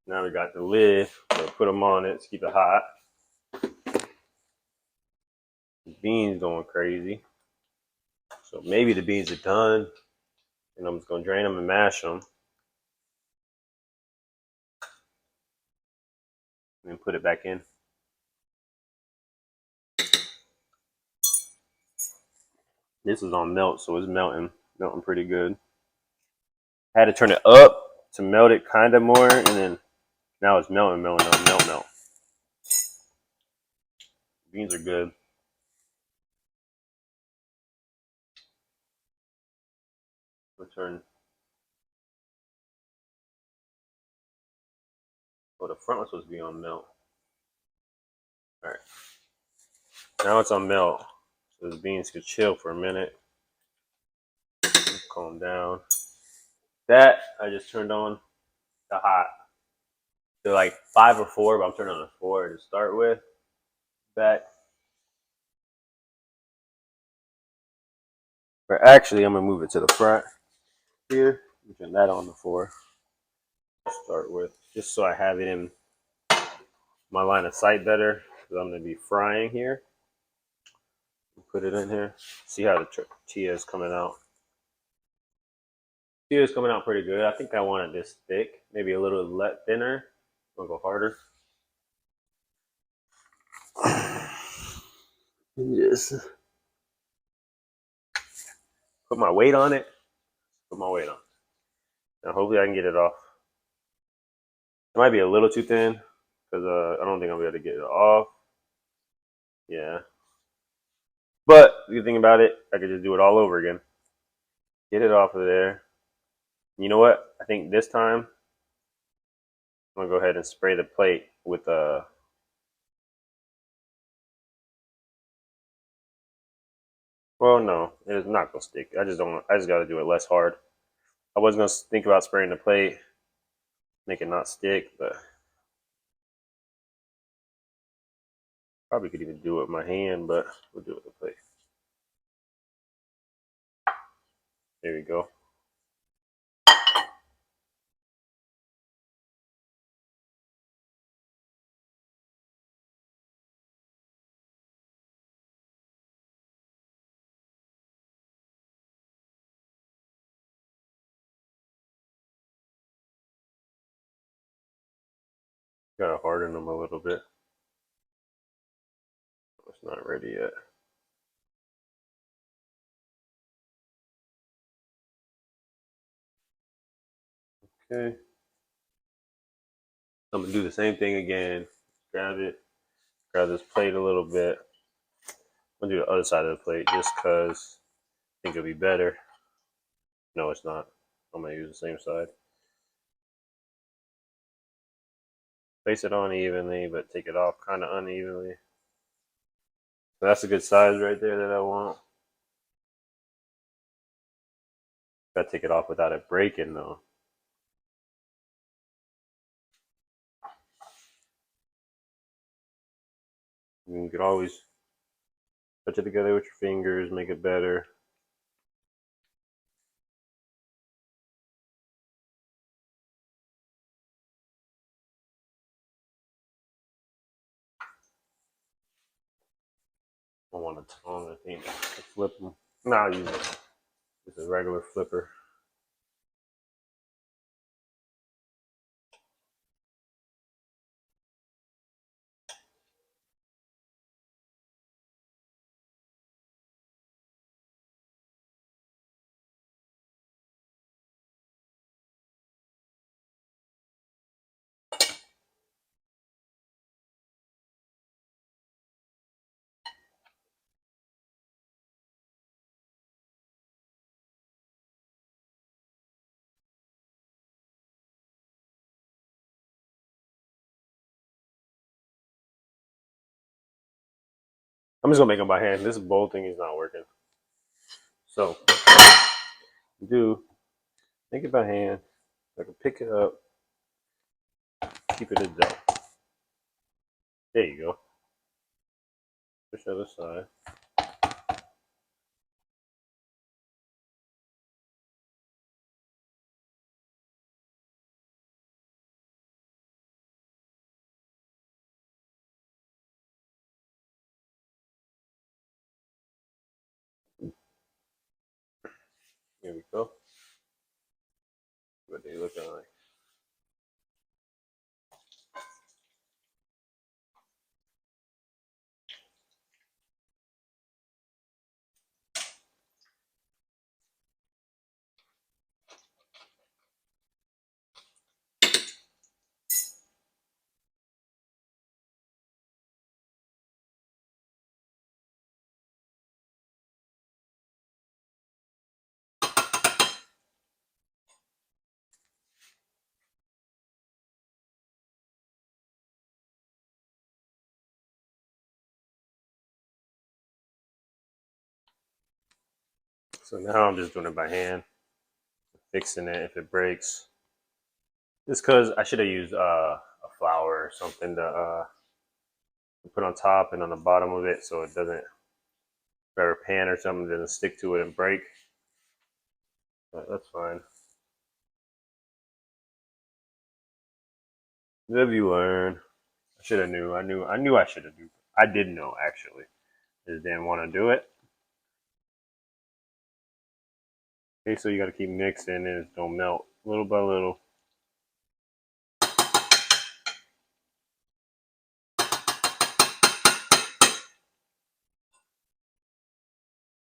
Now we got the lid. So put them on it to keep it hot. The beans going crazy. So maybe the beans are done. And I'm just going to drain them and mash them. And then put it back in. This is on melt, so it's melting pretty good. I had to turn it up to melt it kind of more, and then now it's melting. Beans are good. Return. Oh, the front was supposed to be on melt. All right. Now it's on melt, so the beans could chill for a minute. Calm down. That I just turned on the hot. They're like 5 or 4, but I'm turning on a 4 to start with. That. But actually, I'm gonna move it to the front here. Turn that on the 4 to start with, just so I have it in my line of sight better, because I'm gonna be frying here. Put it in here. See how the tortilla is coming out. Tortilla is coming out pretty good. I think I want it this thick, maybe a little thinner. I'm gonna go harder. Yes. Put my weight on it. Put my weight on. Now hopefully I can get it off. It might be a little too thin because I don't think I'll be able to get it off. Yeah. But the good thing about it, I could just do it all over again. Get it off of there. You know what? I think this time I'm gonna go ahead and spray the plate with well, no, it's not gonna stick. I just don't. I just gotta do it less hard. I was gonna think about spraying the plate, make it not stick, but probably could even do it with my hand. But we'll do it with the plate. There we go. Gotta harden them a little bit. It's not ready yet. Okay. I'm gonna do the same thing again. Grab it. Grab this plate a little bit. I'm gonna do the other side of the plate just because I think it'll be better. No, it's not. I'm gonna use the same side. Place it on evenly, but take it off kind of unevenly. So that's a good size right there that I want. Gotta take it off without it breaking though. You can always touch it together with your fingers, make it better. I want a tongue, I think. Flip them. No, I'll use it. Just a regular flipper. I'm just gonna make them by hand. This bowl thing is not working. So do make it by hand. I can pick it up, keep it a dough. There you go. Push the other side. Here we go. What they looking like. So now I'm just doing it by hand, fixing it if it breaks. Just because I should have used a flour or something to put on top and on the bottom of it so it doesn't, or a pan or something doesn't stick to it and break. But that's fine. Live you learn. I should have knew. I knew I should have knew. I did know actually. Just didn't want to do it. Okay, so you got to keep mixing and it don't melt little by little.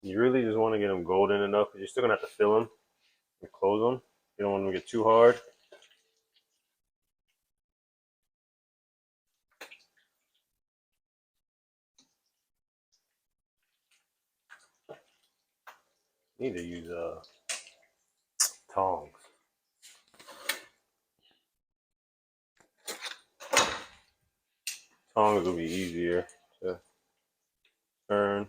You really just want to get them golden enough. You're still gonna have to fill them and close them. You don't want them to get too hard. You need to use tongs. Tongs will be easier to turn.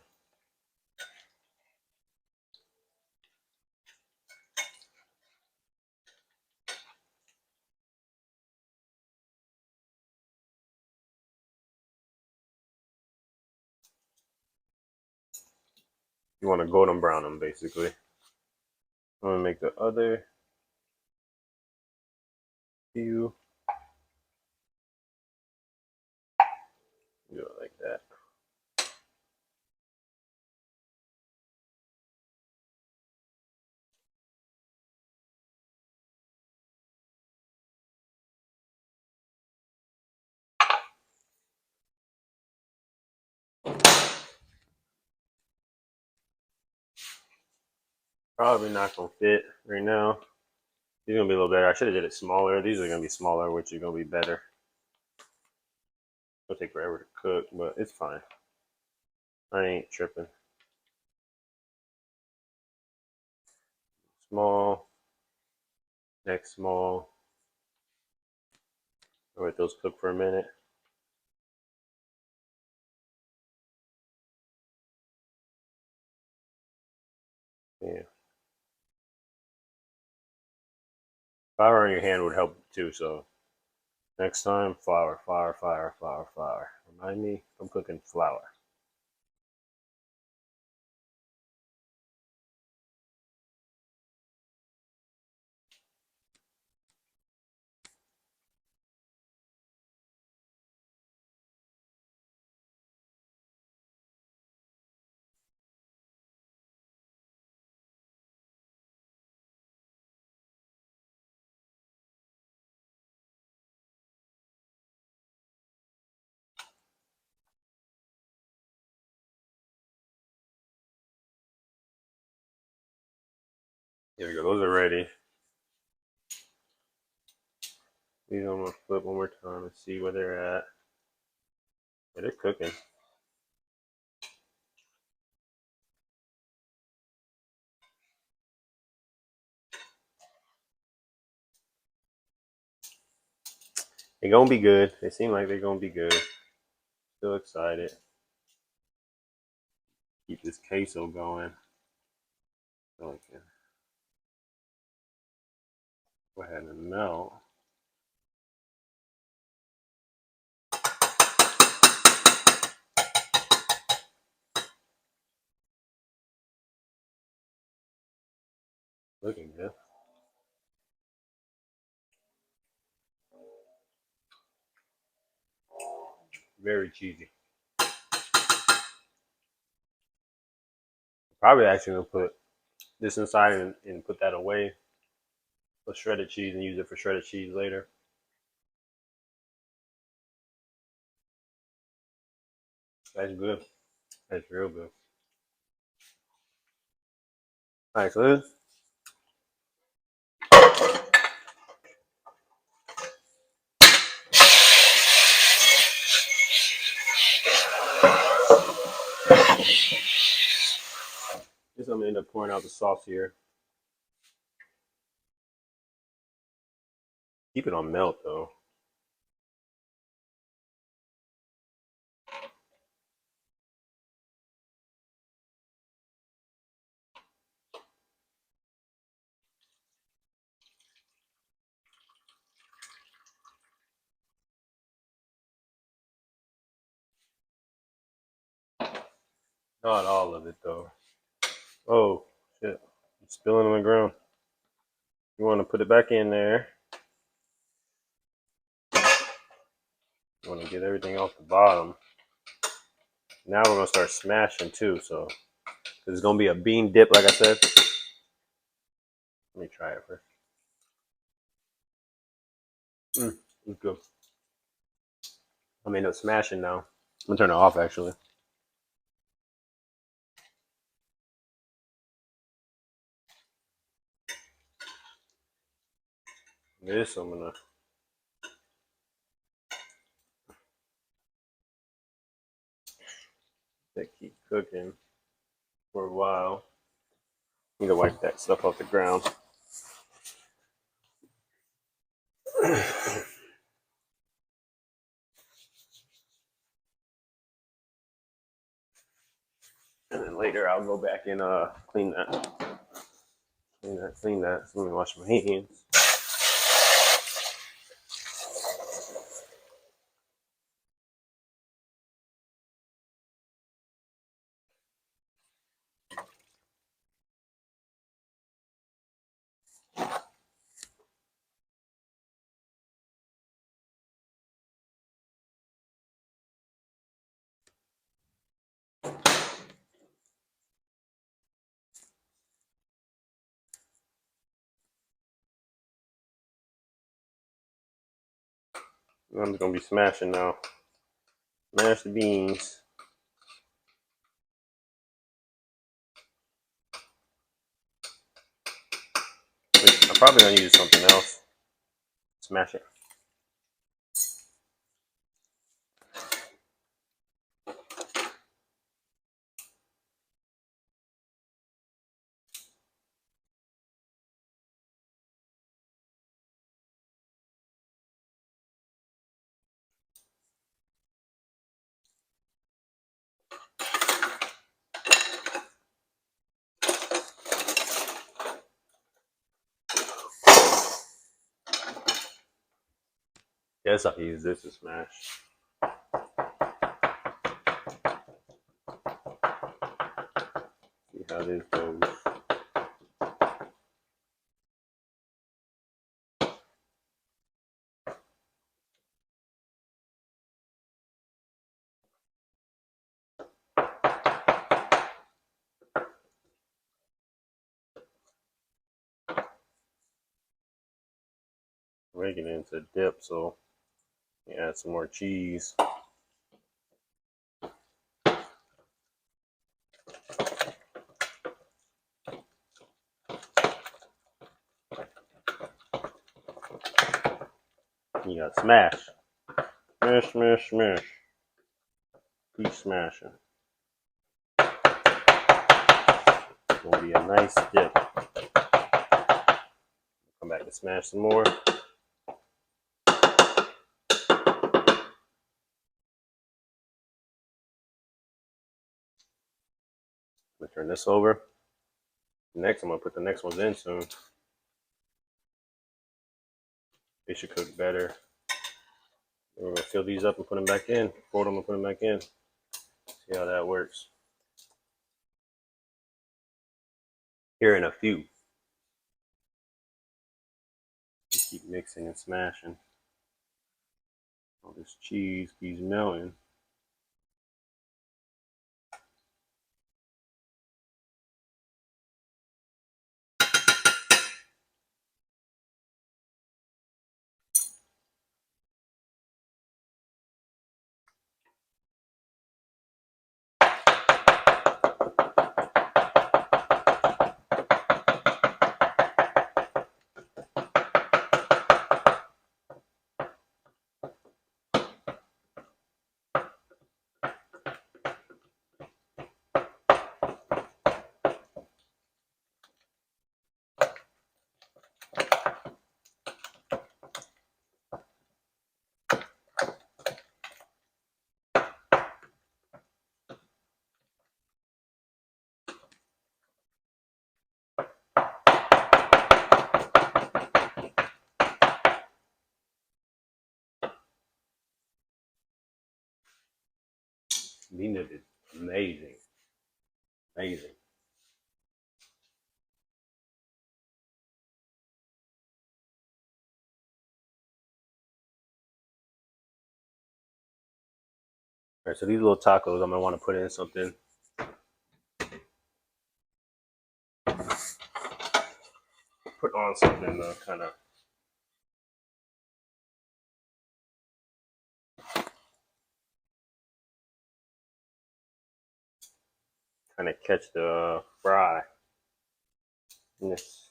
You want to golden brown them basically. I'm gonna make the other few. Do it like that. Probably not gonna fit right now. These are gonna be a little better. I should have did it smaller. These are gonna be smaller, which is gonna be better. It'll take forever to cook, but it's fine. I ain't tripping. Small. Next small. I'll let those cook for a minute. Yeah. Flour on your hand would help too, so next time, flour, flour, flour, flour, flour. Remind me, I'm cooking flour. Here we go. Those are ready. These I'm gonna flip one more time and see where they're at. Yeah, they're cooking. They're gonna be good. They seem like they're gonna be good. Still excited. Keep this queso going. So I can go ahead and melt. Looking good. Very cheesy. Probably actually gonna put this inside and put that away for shredded cheese and use it for shredded cheese later. That's good. That's real good. All right, so this I'm gonna end up pouring out the sauce here. Keep it on melt though. Not all of it though. Oh shit! It's spilling on the ground. You want to put it back in there. You want to get everything off the bottom. Now we're gonna start smashing too. So it's gonna be a bean dip, like I said. Let me try it first. It's good. I'm end up smashing now. I'm gonna turn it off actually. This I'm gonna keep cooking for a while. Need to wipe that stuff off the ground. And then later I'll go back and clean that. Clean that. So let me wash my hands. I'm just gonna be smashing now. Smash the beans. I'm probably gonna use something else. Smash it. Guess I'll use this to smash. See how this goes. Making it into dip, so add some more cheese. You got smash. Smash, smash, smash. Keep smashing. It's gonna be a nice dip. Come back to smash some more. I'm gonna turn this over. Next, I'm gonna put the next ones in soon. They should cook better. We're gonna fill these up and put them back in. Fold them and put them back in. See how that works. Here in a few. Just keep mixing and smashing. All this cheese keeps melting. Bean dip is amazing. Amazing. All right, so these little tacos, I'm gonna want to put in something. Put on something kind of catch the fry. Yes.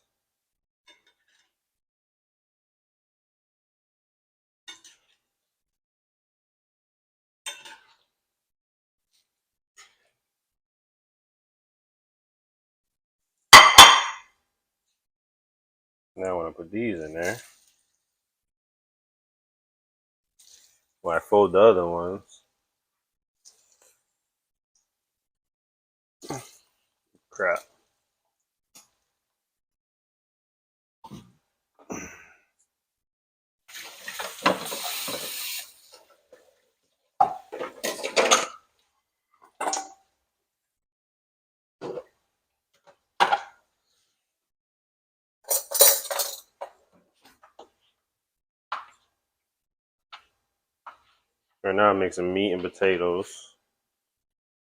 Now I want to put these in there. When I fold the other ones. Crap. Right now I'm mixing meat and potatoes.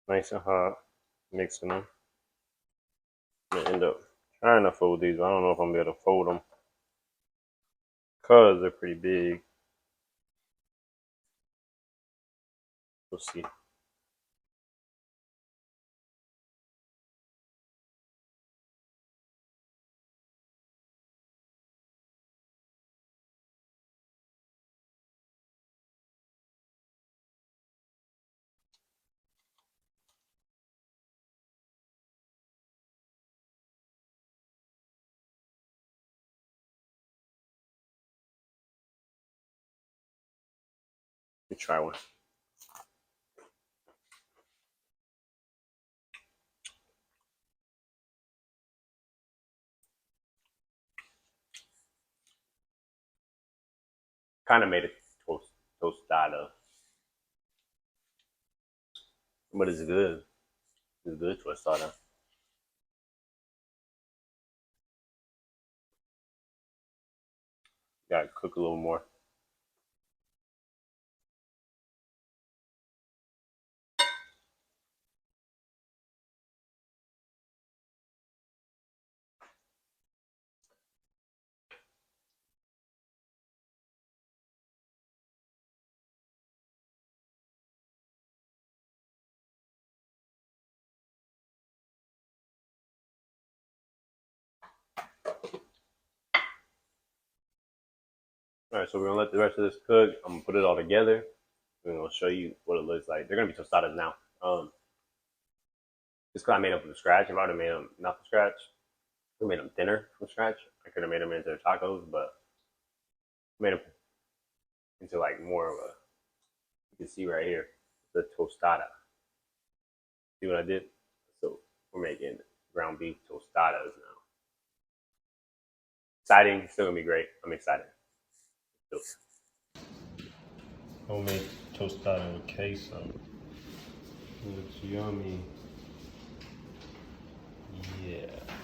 Nice and hot. Mixing them. I'm gonna end up trying to fold these, but I don't know if I'm gonna be able to fold them. Because they're pretty big. We'll see. Let me try one. Kind of made it tostada. But it's good. It's good tostada. Gotta cook a little more. All right, so we're gonna let the rest of this cook. I'm gonna put it all together. We're gonna show you what it looks like. They're gonna be tostadas now. This I made them from scratch. If I would have made them not from scratch, I made them thinner from scratch. I could have made them into tacos, but I made them into like more of a. You can see right here the tostada. See what I did? So we're making ground beef tostadas now. Exciting. It's still gonna be great. I'm excited. Homemade tostada with queso. It looks yummy. Yeah.